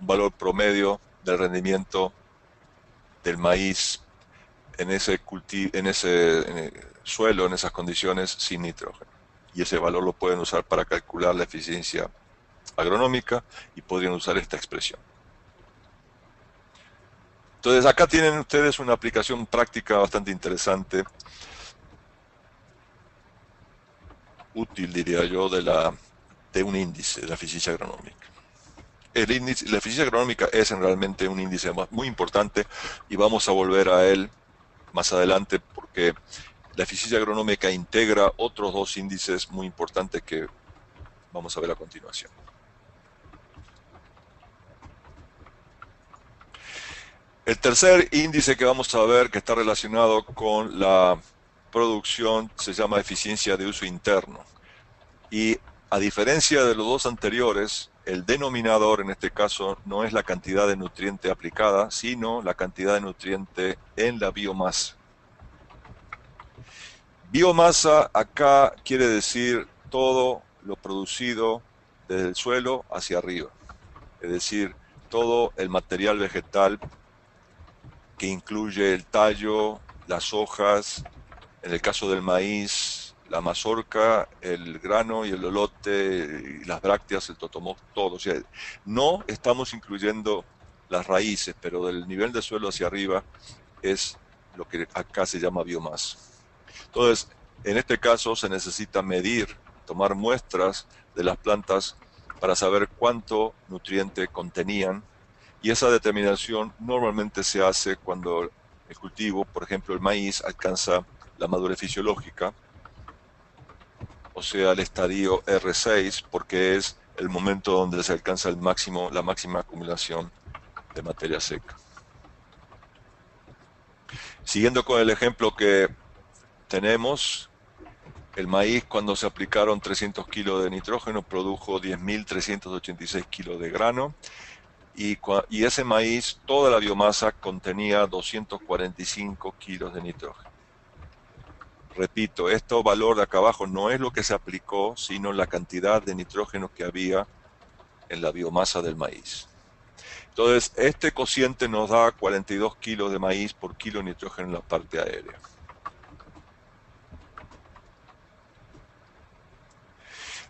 valor promedio del rendimiento del maíz en ese suelo, en esas condiciones sin nitrógeno. Y ese valor lo pueden usar para calcular la eficiencia agronómica y podrían usar esta expresión. Entonces acá tienen ustedes una aplicación práctica bastante interesante, útil, diría yo, de un índice de la eficiencia agronómica. La eficiencia agronómica es realmente un índice muy importante y vamos a volver a él más adelante porque la eficiencia agronómica integra otros dos índices muy importantes que vamos a ver a continuación. El tercer índice que vamos a ver, que está relacionado con la producción, se llama eficiencia de uso interno. Y a diferencia de los dos anteriores, el denominador en este caso no es la cantidad de nutriente aplicada, sino la cantidad de nutriente en la biomasa. Biomasa acá quiere decir todo lo producido desde el suelo hacia arriba, es decir, todo el material vegetal que incluye el tallo, las hojas, en el caso del maíz, la mazorca, el grano y el lolote, y las brácteas, el totomó, todo. O sea, no estamos incluyendo las raíces, pero del nivel de suelo hacia arriba es lo que acá se llama biomasa. Entonces, en este caso se necesita medir, tomar muestras de las plantas para saber cuánto nutriente contenían, y esa determinación normalmente se hace cuando el cultivo, por ejemplo el maíz, alcanza la madurez fisiológica, o sea el estadio R6, porque es el momento donde se alcanza la máxima acumulación de materia seca. Siguiendo con el ejemplo que tenemos, el maíz, cuando se aplicaron 300 kilos de nitrógeno, produjo 10.386 kilos de grano, y ese maíz, toda la biomasa contenía 245 kilos de nitrógeno. Repito, este valor de acá abajo no es lo que se aplicó, sino la cantidad de nitrógeno que había en la biomasa del maíz. Entonces, este cociente nos da 42 kilos de maíz por kilo de nitrógeno en la parte aérea.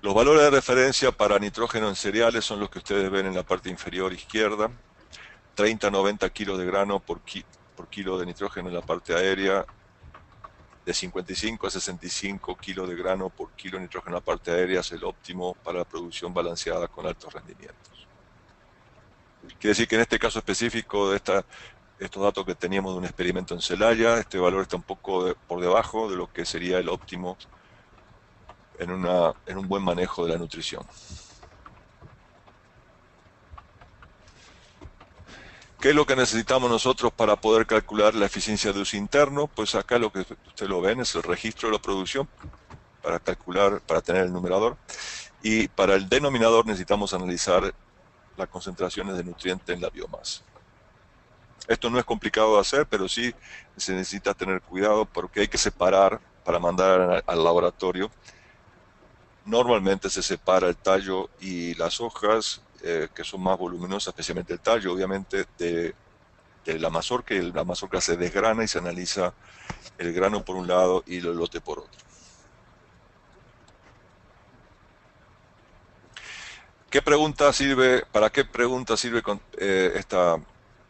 Los valores de referencia para nitrógeno en cereales son los que ustedes ven en la parte inferior izquierda. 30 a 90 kilos de grano por kilo de nitrógeno en la parte aérea. De 55 a 65 kilos de grano por kilo de nitrógeno en la parte aérea es el óptimo para la producción balanceada con altos rendimientos. Quiere decir que en este caso específico de estos datos que teníamos de un experimento en Celaya, este valor está un poco por debajo de lo que sería el óptimo en un buen manejo de la nutrición. ¿Qué es lo que necesitamos nosotros para poder calcular la eficiencia de uso interno? Pues acá lo que ustedes lo ven es el registro de la producción para calcular, para tener el numerador. Y para el denominador necesitamos analizar las concentraciones de nutrientes en la biomasa. Esto no es complicado de hacer, pero sí se necesita tener cuidado porque hay que separar para mandar al laboratorio. Normalmente se separa el tallo y las hojas, que son más voluminosas, especialmente el tallo, obviamente, de la mazorca, y la mazorca se desgrana y se analiza el grano por un lado y el elote por otro. ¿Para qué pregunta sirve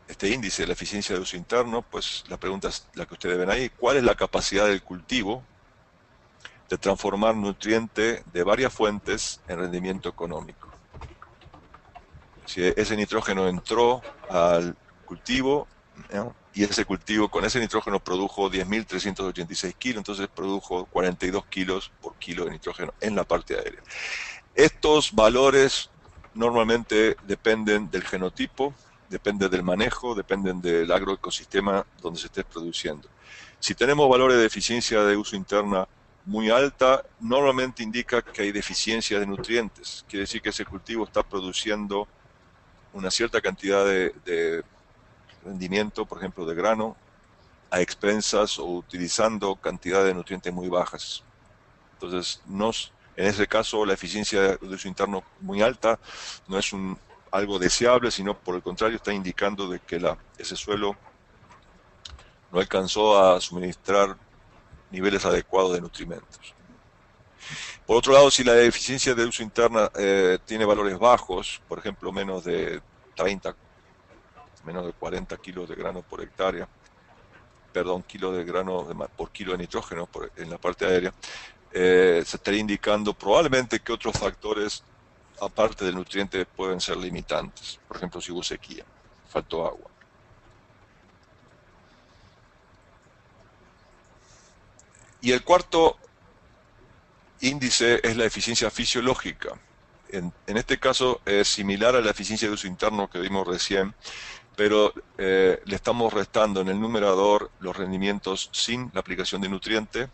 este índice de la eficiencia de uso interno? Pues la pregunta es la que ustedes ven ahí. ¿Cuál es la capacidad del cultivo de transformar nutriente de varias fuentes en rendimiento económico? Si ese nitrógeno entró al cultivo, ¿no? Y ese cultivo con ese nitrógeno produjo 10.386 kilos, entonces produjo 42 kilos por kilo de nitrógeno en la parte aérea. Estos valores normalmente dependen del genotipo, dependen del manejo, dependen del agroecosistema donde se esté produciendo. Si tenemos valores de eficiencia de uso interna muy alta, normalmente indica que hay deficiencia de nutrientes. Quiere decir que ese cultivo está produciendo una cierta cantidad de rendimiento, por ejemplo, de grano, a expensas o utilizando cantidades de nutrientes muy bajas. Entonces, en ese caso, la eficiencia de uso interno muy alta no es algo deseable, sino por el contrario está indicando de que ese suelo no alcanzó a suministrar niveles adecuados de nutrimentos. Por otro lado, si la eficiencia de uso interna tiene valores bajos, por ejemplo, menos de 40 kilos de grano por hectárea, kilos de grano por kilo de nitrógeno en la parte aérea, se estaría indicando probablemente que otros factores, aparte del nutriente, pueden ser limitantes. Por ejemplo, si hubo sequía, faltó agua. Y el cuarto índice es la eficiencia fisiológica. En este caso es similar a la eficiencia de uso interno que vimos recién, pero le estamos restando en el numerador los rendimientos sin la aplicación de nutriente,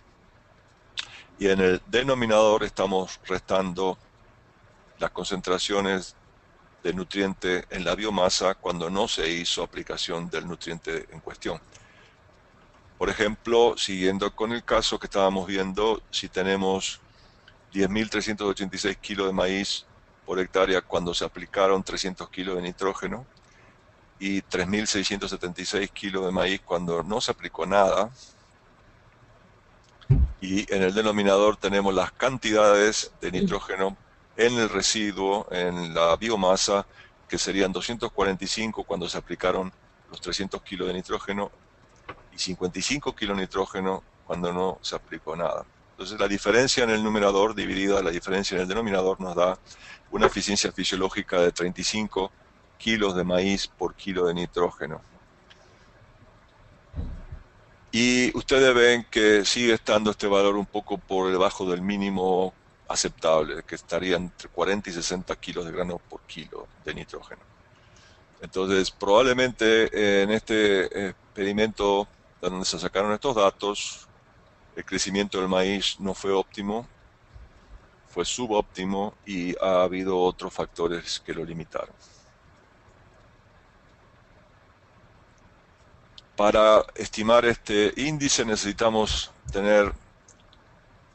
y en el denominador estamos restando las concentraciones de nutriente en la biomasa cuando no se hizo aplicación del nutriente en cuestión. Por ejemplo, siguiendo con el caso que estábamos viendo, si tenemos 10.386 kilos de maíz por hectárea cuando se aplicaron 300 kilos de nitrógeno y 3.676 kilos de maíz cuando no se aplicó nada, y en el denominador tenemos las cantidades de nitrógeno en el residuo, en la biomasa, que serían 245 cuando se aplicaron los 300 kilos de nitrógeno y 55 kilos de nitrógeno cuando no se aplicó nada. Entonces la diferencia en el numerador dividida la diferencia en el denominador nos da una eficiencia fisiológica de 35 kilos de maíz por kilo de nitrógeno. Y ustedes ven que sigue estando este valor un poco por debajo del mínimo aceptable, que estaría entre 40 y 60 kilos de grano por kilo de nitrógeno. Entonces, probablemente en este experimento donde se sacaron estos datos, el crecimiento del maíz no fue óptimo, fue subóptimo, y ha habido otros factores que lo limitaron. Para estimar este índice necesitamos tener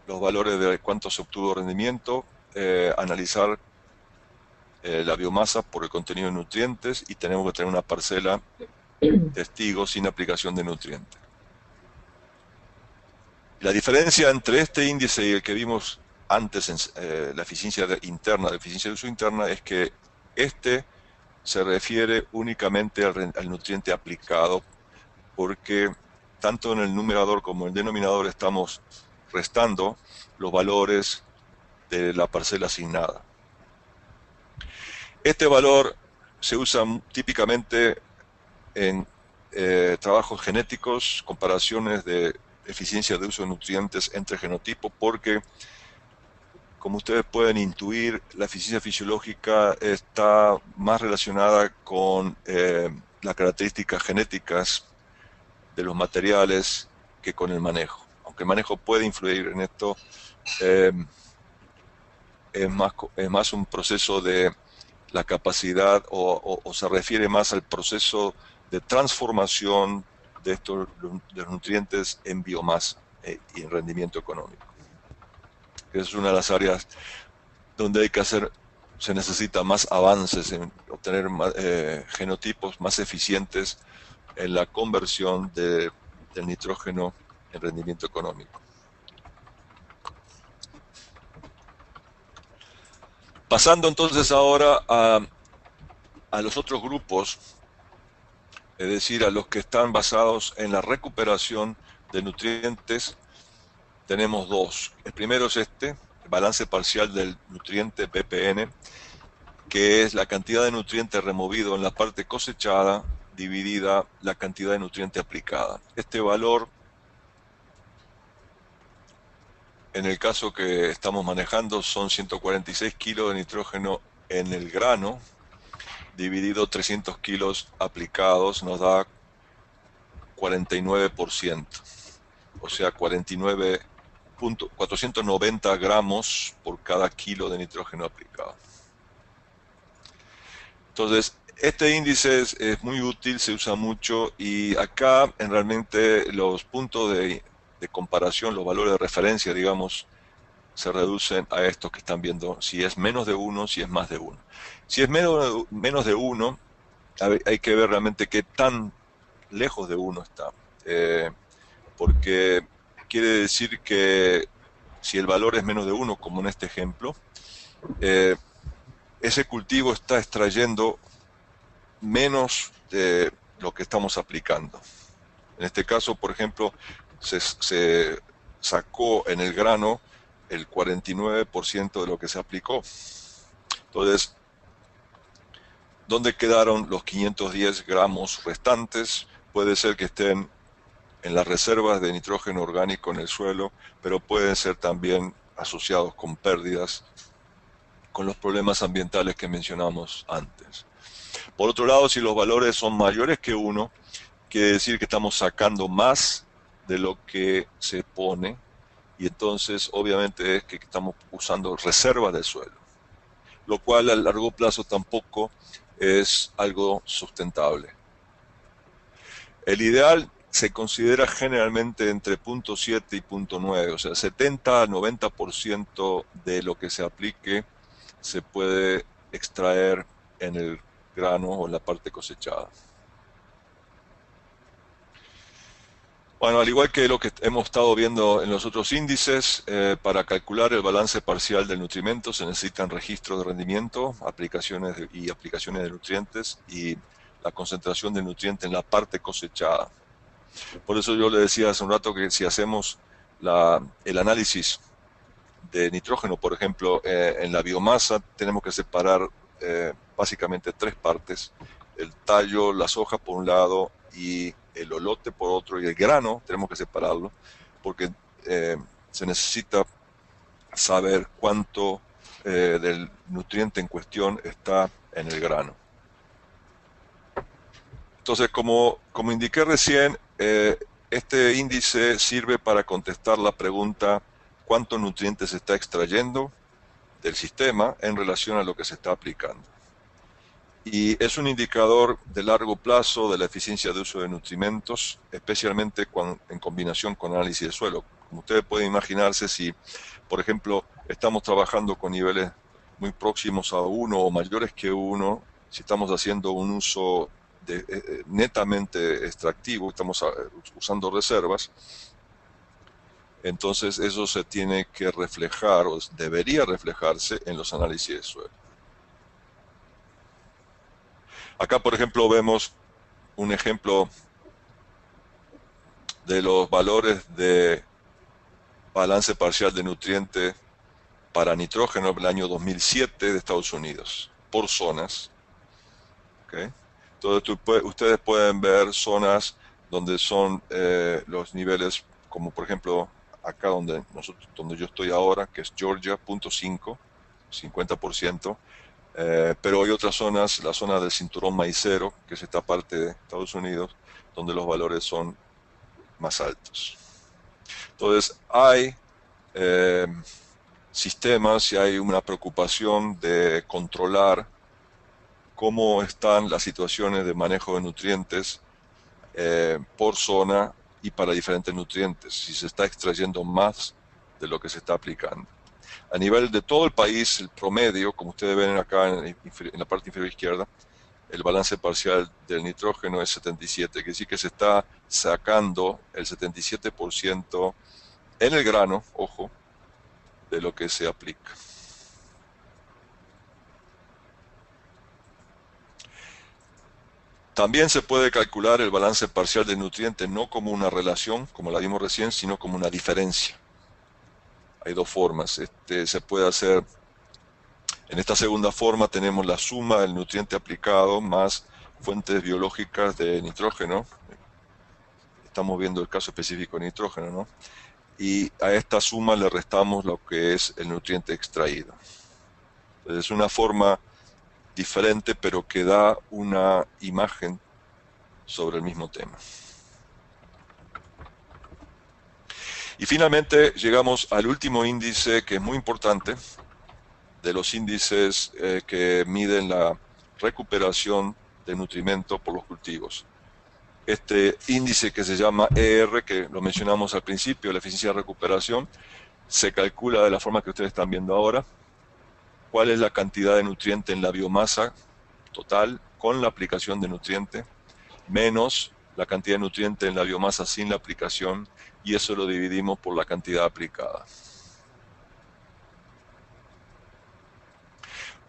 los valores de cuánto se obtuvo rendimiento, analizar la biomasa por el contenido de nutrientes, y tenemos que tener una parcela testigo sin aplicación de nutrientes. La diferencia entre este índice y el que vimos antes, la eficiencia interna, la eficiencia de uso interna, es que este se refiere únicamente al nutriente aplicado, porque tanto en el numerador como en el denominador estamos restando los valores de la parcela asignada. Este valor se usa típicamente en trabajos genéticos, comparaciones de eficiencia de uso de nutrientes entre genotipos, porque, como ustedes pueden intuir, la eficiencia fisiológica está más relacionada con las características genéticas de los materiales que con el manejo. Aunque el manejo puede influir en esto, es más un proceso de la capacidad o se refiere más al proceso de transformación de los nutrientes en biomasa y en rendimiento económico. Es una de las áreas donde se necesita más avances en obtener genotipos más eficientes en la conversión del nitrógeno en rendimiento económico. Pasando entonces ahora a los otros grupos, es decir, a los que están basados en la recuperación de nutrientes, tenemos dos. El primero es el balance parcial del nutriente BPN, que es la cantidad de nutriente removido en la parte cosechada dividida la cantidad de nutriente aplicada. Este valor, en el caso que estamos manejando, son 146 kilos de nitrógeno en el grano, dividido 300 kilos aplicados, nos da 49%, o sea, 490 gramos por cada kilo de nitrógeno aplicado. Entonces, este índice es muy útil, se usa mucho, y acá realmente los puntos de comparación, los valores de referencia, digamos, se reducen a estos que están viendo, si es menos de 1, si es más de 1. Si es menos de 1, hay que ver realmente qué tan lejos de 1 está, porque quiere decir que si el valor es menos de 1, como en este ejemplo, ese cultivo está extrayendo menos de lo que estamos aplicando. En este caso, por ejemplo, se sacó en el grano el 49% de lo que se aplicó. Entonces, ¿dónde quedaron los 510 gramos restantes? Puede ser que estén en las reservas de nitrógeno orgánico en el suelo, pero pueden ser también asociados con pérdidas, con los problemas ambientales que mencionamos antes. Por otro lado, si los valores son mayores que 1, quiere decir que estamos sacando más de lo que se pone, y entonces obviamente es que estamos usando reservas del suelo, lo cual a largo plazo tampoco es algo sustentable. El ideal se considera generalmente entre 0.7 y 0.9, o sea, 70 a 90% de lo que se aplique se puede extraer en el grano o en la parte cosechada. Bueno, al igual que lo que hemos estado viendo en los otros índices, para calcular el balance parcial del nutrimento se necesitan registros de rendimiento, aplicaciones de nutrientes y la concentración de nutriente en la parte cosechada. Por eso yo le decía hace un rato que si hacemos el análisis de nitrógeno, por ejemplo, en la biomasa, tenemos que separar básicamente tres partes: el tallo, las hojas por un lado y el olote por otro, y el grano tenemos que separarlo porque se necesita saber cuánto del nutriente en cuestión está en el grano. Entonces, como indiqué recién, este índice sirve para contestar la pregunta: ¿cuántos nutrientes se está extrayendo del sistema en relación a lo que se está aplicando? Y es un indicador de largo plazo de la eficiencia de uso de nutrimentos, especialmente en combinación con análisis de suelo. Como ustedes pueden imaginarse, si, por ejemplo, estamos trabajando con niveles muy próximos a 1 o mayores que 1, si estamos haciendo un uso netamente extractivo, estamos usando reservas, entonces eso se tiene que reflejar, o debería reflejarse, en los análisis de suelo. Acá, por ejemplo, vemos un ejemplo de los valores de balance parcial de nutrientes para nitrógeno del año 2007 de Estados Unidos, por zonas. ¿Okay? Entonces ustedes pueden ver zonas donde son los niveles, como por ejemplo acá donde yo estoy ahora, que es Georgia, 0.5, 50%. Pero hay otras zonas, la zona del cinturón maicero, que es esta parte de Estados Unidos, donde los valores son más altos. Entonces, hay sistemas y hay una preocupación de controlar cómo están las situaciones de manejo de nutrientes por zona y para diferentes nutrientes, si se está extrayendo más de lo que se está aplicando. A nivel de todo el país, el promedio, como ustedes ven acá en la parte inferior izquierda, el balance parcial del nitrógeno es 77, quiere decir que se está sacando el 77% en el grano, ojo, de lo que se aplica. También se puede calcular el balance parcial de nutrientes no como una relación, como la vimos recién, sino como una diferencia. Hay dos formas. Se puede hacer, en esta segunda forma tenemos la suma del nutriente aplicado más fuentes biológicas de nitrógeno. Estamos viendo el caso específico de nitrógeno, ¿no? Y a esta suma le restamos lo que es el nutriente extraído. Entonces es una forma diferente, pero que da una imagen sobre el mismo tema. Y finalmente llegamos al último índice, que es muy importante, de los índices que miden la recuperación de nutrimento por los cultivos. Este índice que se llama ER, que lo mencionamos al principio, la eficiencia de recuperación, se calcula de la forma que ustedes están viendo ahora. ¿Cuál es la cantidad de nutriente en la biomasa total con la aplicación de nutriente? Menos la cantidad de nutriente en la biomasa sin la aplicación, y eso lo dividimos por la cantidad aplicada.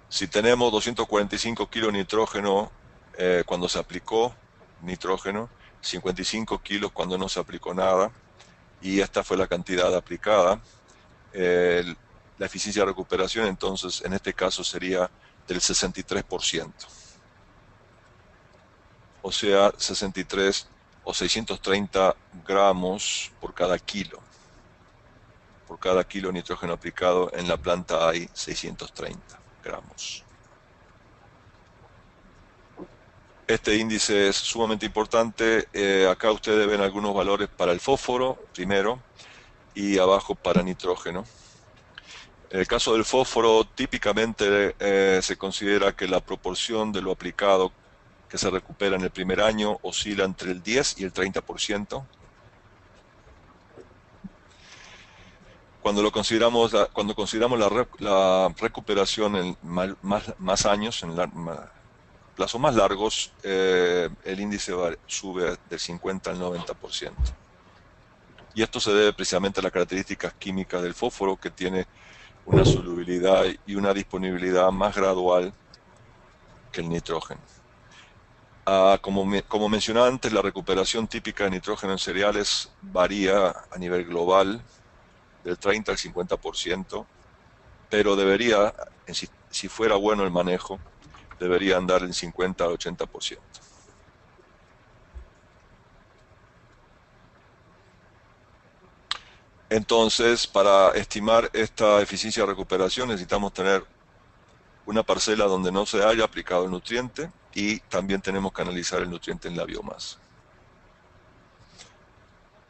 Si tenemos 245 kilos de nitrógeno cuando se aplicó nitrógeno, 55 kilos cuando no se aplicó nada, y esta fue la cantidad aplicada, la eficiencia de recuperación entonces en este caso sería del 63%. O sea, 63 o 630 gramos por cada kilo. Por cada kilo de nitrógeno aplicado en la planta hay 630 gramos. Este índice es sumamente importante. Acá ustedes ven algunos valores para el fósforo, primero, y abajo para nitrógeno. En el caso del fósforo, típicamente se considera que la proporción de lo aplicado que se recupera en el primer año oscila entre el 10 y el 30%. Cuando consideramos la recuperación en más años, en plazos más largos, el índice sube del 50 al 90%. Y esto se debe precisamente a las características químicas del fósforo, que tiene una solubilidad y una disponibilidad más gradual que el nitrógeno. Como mencioné antes, la recuperación típica de nitrógeno en cereales varía a nivel global del 30 al 50%, pero debería, si fuera bueno el manejo, debería andar en 50 al 80%. Entonces, para estimar esta eficiencia de recuperación necesitamos tener una parcela donde no se haya aplicado el nutriente, y también tenemos que analizar el nutriente en la biomasa.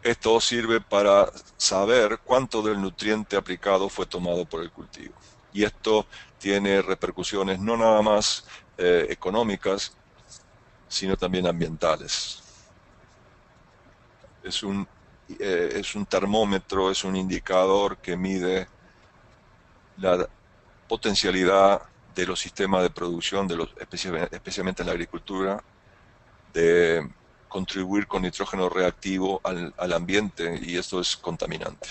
Esto sirve para saber cuánto del nutriente aplicado fue tomado por el cultivo. Y esto tiene repercusiones no nada más económicas, sino también ambientales. Es un termómetro, es un indicador que mide la potencialidad de los sistemas de producción, especialmente en la agricultura, de contribuir con nitrógeno reactivo al ambiente, y esto es contaminante.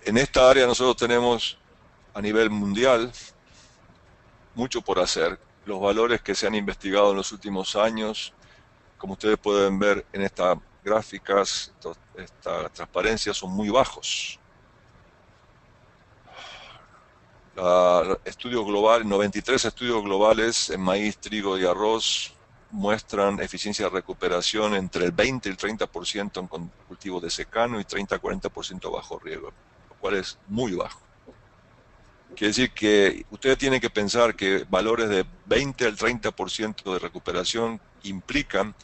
En esta área nosotros tenemos a nivel mundial mucho por hacer. Los valores que se han investigado en los últimos años, como ustedes pueden ver en estas gráficas, esta transparencia, son muy bajos. Estudios globales, 93 estudios globales en maíz, trigo y arroz muestran eficiencia de recuperación entre el 20 y el 30% en cultivos de secano y 30-40% bajo riego, lo cual es muy bajo. Quiere decir que ustedes tienen que pensar que valores de 20 al 30% de recuperación implican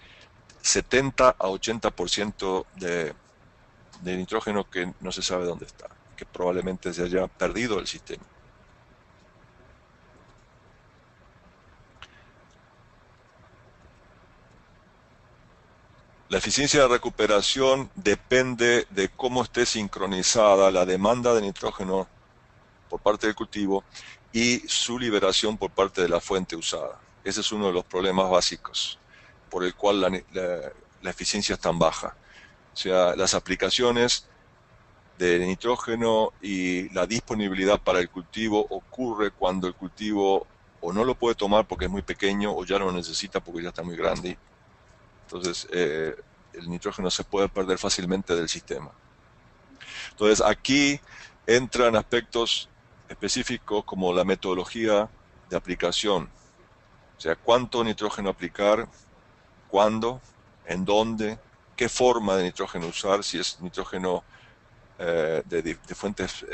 70 a 80% de de nitrógeno que no se sabe dónde está, que probablemente se haya perdido el sistema. La eficiencia de recuperación depende de cómo esté sincronizada la demanda de nitrógeno por parte del cultivo y su liberación por parte de la fuente usada. Ese es uno de los problemas básicos por el cual la eficiencia es tan baja. O sea, las aplicaciones de nitrógeno y la disponibilidad para el cultivo ocurre cuando el cultivo o no lo puede tomar porque es muy pequeño o ya no lo necesita porque ya está muy grande. Entonces, el nitrógeno se puede perder fácilmente del sistema. Entonces, aquí entran aspectos específicos como la metodología de aplicación. O sea, cuánto nitrógeno aplicar, cuándo, en dónde, qué forma de nitrógeno usar, si es nitrógeno de fuentes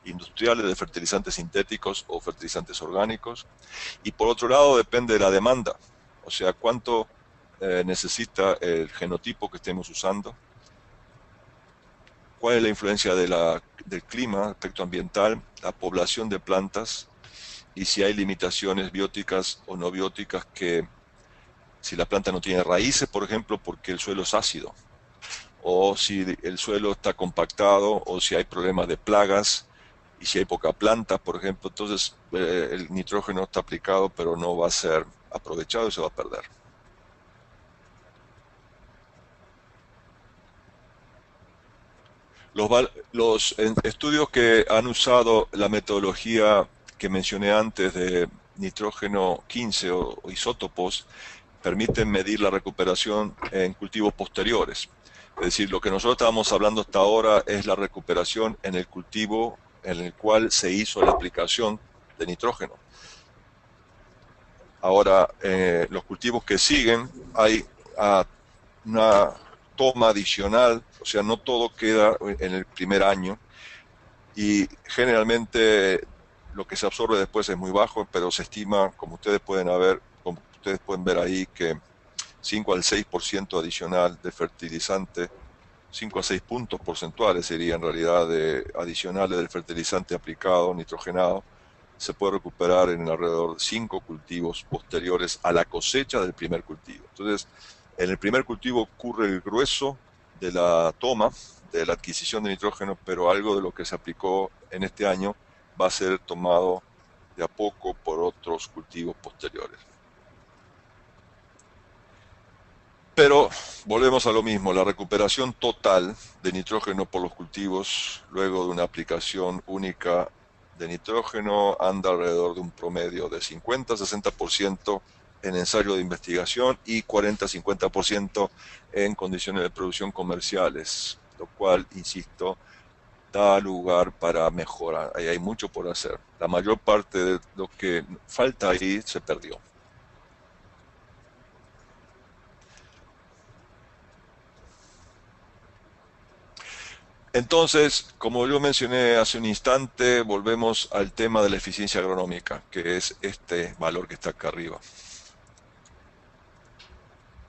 industriales, de fertilizantes sintéticos o fertilizantes orgánicos. Y por otro lado, depende de la demanda. O sea, cuánto necesita el genotipo que estemos usando, cuál es la influencia del clima, aspecto ambiental, la población de plantas y si hay limitaciones bióticas o no bióticas, que si la planta no tiene raíces, por ejemplo, porque el suelo es ácido, o si el suelo está compactado, o si hay problemas de plagas, y si hay poca planta, por ejemplo, entonces el nitrógeno está aplicado pero no va a ser aprovechado y se va a perder. Los estudios que han usado la metodología que mencioné antes de nitrógeno 15 o isótopos permiten medir la recuperación en cultivos posteriores. Es decir, lo que nosotros estábamos hablando hasta ahora es la recuperación en el cultivo en el cual se hizo la aplicación de nitrógeno. Ahora, los cultivos que siguen, hay una toma adicional, o sea, no todo queda en el primer año, y generalmente lo que se absorbe después es muy bajo, pero se estima, como ustedes pueden ver ahí, que 5 al 6% adicional de fertilizante, 5 a 6 puntos porcentuales sería en realidad adicionales del fertilizante aplicado, nitrogenado, se puede recuperar en alrededor de 5 cultivos posteriores a la cosecha del primer cultivo. Entonces, en el primer cultivo ocurre el grueso de la toma, de la adquisición de nitrógeno, pero algo de lo que se aplicó en este año va a ser tomado de a poco por otros cultivos posteriores. Pero volvemos a lo mismo, la recuperación total de nitrógeno por los cultivos luego de una aplicación única de nitrógeno anda alrededor de un promedio de 50-60% en ensayo de investigación y 40-50% en condiciones de producción comerciales, lo cual, insisto, da lugar para mejorar. Ahí hay mucho por hacer. La mayor parte de lo que falta ahí se perdió. Entonces, como yo mencioné hace un instante, volvemos al tema de la eficiencia agronómica, que es este valor que está acá arriba.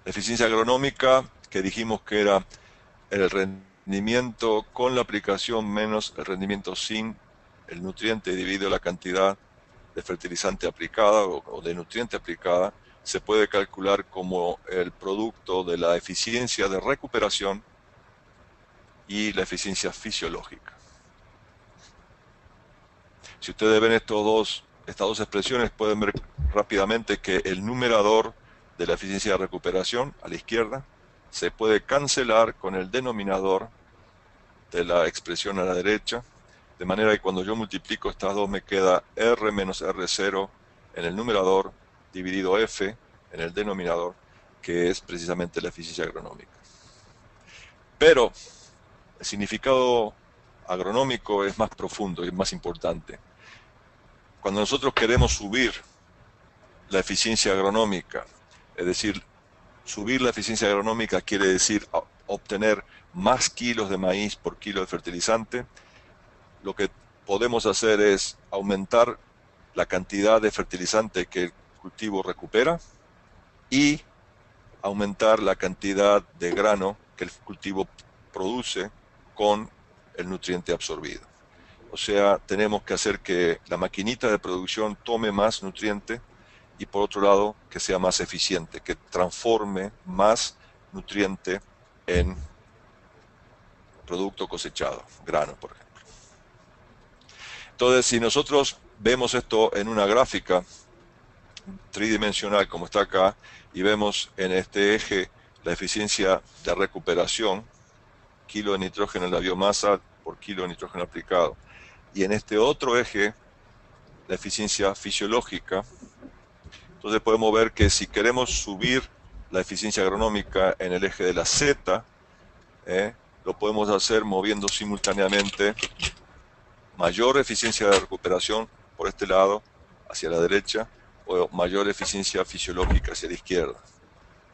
La eficiencia agronómica, que dijimos que era el rendimiento con la aplicación menos el rendimiento sin el nutriente dividido la cantidad de fertilizante aplicada o de nutriente aplicada, se puede calcular como el producto de la eficiencia de recuperación y la eficiencia fisiológica. Si ustedes ven estas dos expresiones, pueden ver rápidamente que el numerador de la eficiencia de recuperación a la izquierda se puede cancelar con el denominador de la expresión a la derecha, de manera que cuando yo multiplico estas dos me queda R menos R0 en el numerador dividido F en el denominador, que es precisamente la eficiencia agronómica. Pero el significado agronómico es más profundo y más importante. Cuando nosotros queremos subir la eficiencia agronómica, es decir, subir la eficiencia agronómica quiere decir obtener más kilos de maíz por kilo de fertilizante, lo que podemos hacer es aumentar la cantidad de fertilizante que el cultivo recupera y aumentar la cantidad de grano que el cultivo produce con el nutriente absorbido. O sea, tenemos que hacer que la maquinita de producción tome más nutriente y por otro lado que sea más eficiente, que transforme más nutriente en producto cosechado, grano por ejemplo. Entonces, si nosotros vemos esto en una gráfica tridimensional como está acá y vemos en este eje la eficiencia de recuperación, kilo de nitrógeno en la biomasa por kilo de nitrógeno aplicado, y en este otro eje la eficiencia fisiológica, entonces podemos ver que si queremos subir la eficiencia agronómica en el eje de la Z, lo podemos hacer moviendo simultáneamente mayor eficiencia de recuperación por este lado, hacia la derecha, o mayor eficiencia fisiológica hacia la izquierda.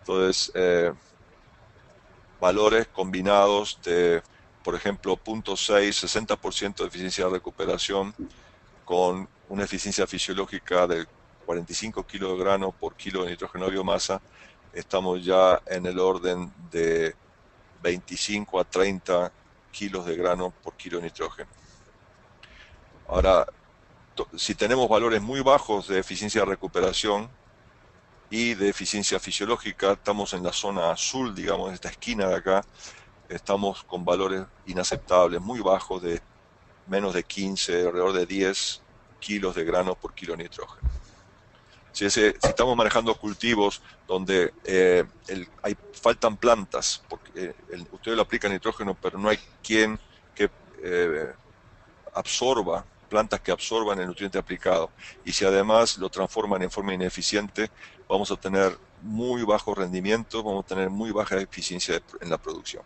Entonces, valores combinados de, por ejemplo, 0.6, 60% de eficiencia de recuperación con una eficiencia fisiológica de 45 kilos de grano por kilo de nitrógeno de biomasa, estamos ya en el orden de 25 a 30 kilos de grano por kilo de nitrógeno. Ahora, si tenemos valores muy bajos de eficiencia de recuperación y de eficiencia fisiológica, estamos en la zona azul, digamos, en esta esquina de acá, estamos con valores inaceptables, muy bajos, de menos de 15, alrededor de 10 kilos de grano por kilo de nitrógeno. Si estamos manejando cultivos donde faltan plantas, porque ustedes lo aplican nitrógeno, pero no hay quien que absorba, plantas que absorban el nutriente aplicado, y si además lo transforman en forma ineficiente, vamos a tener muy bajos rendimientos, vamos a tener muy baja eficiencia en la producción.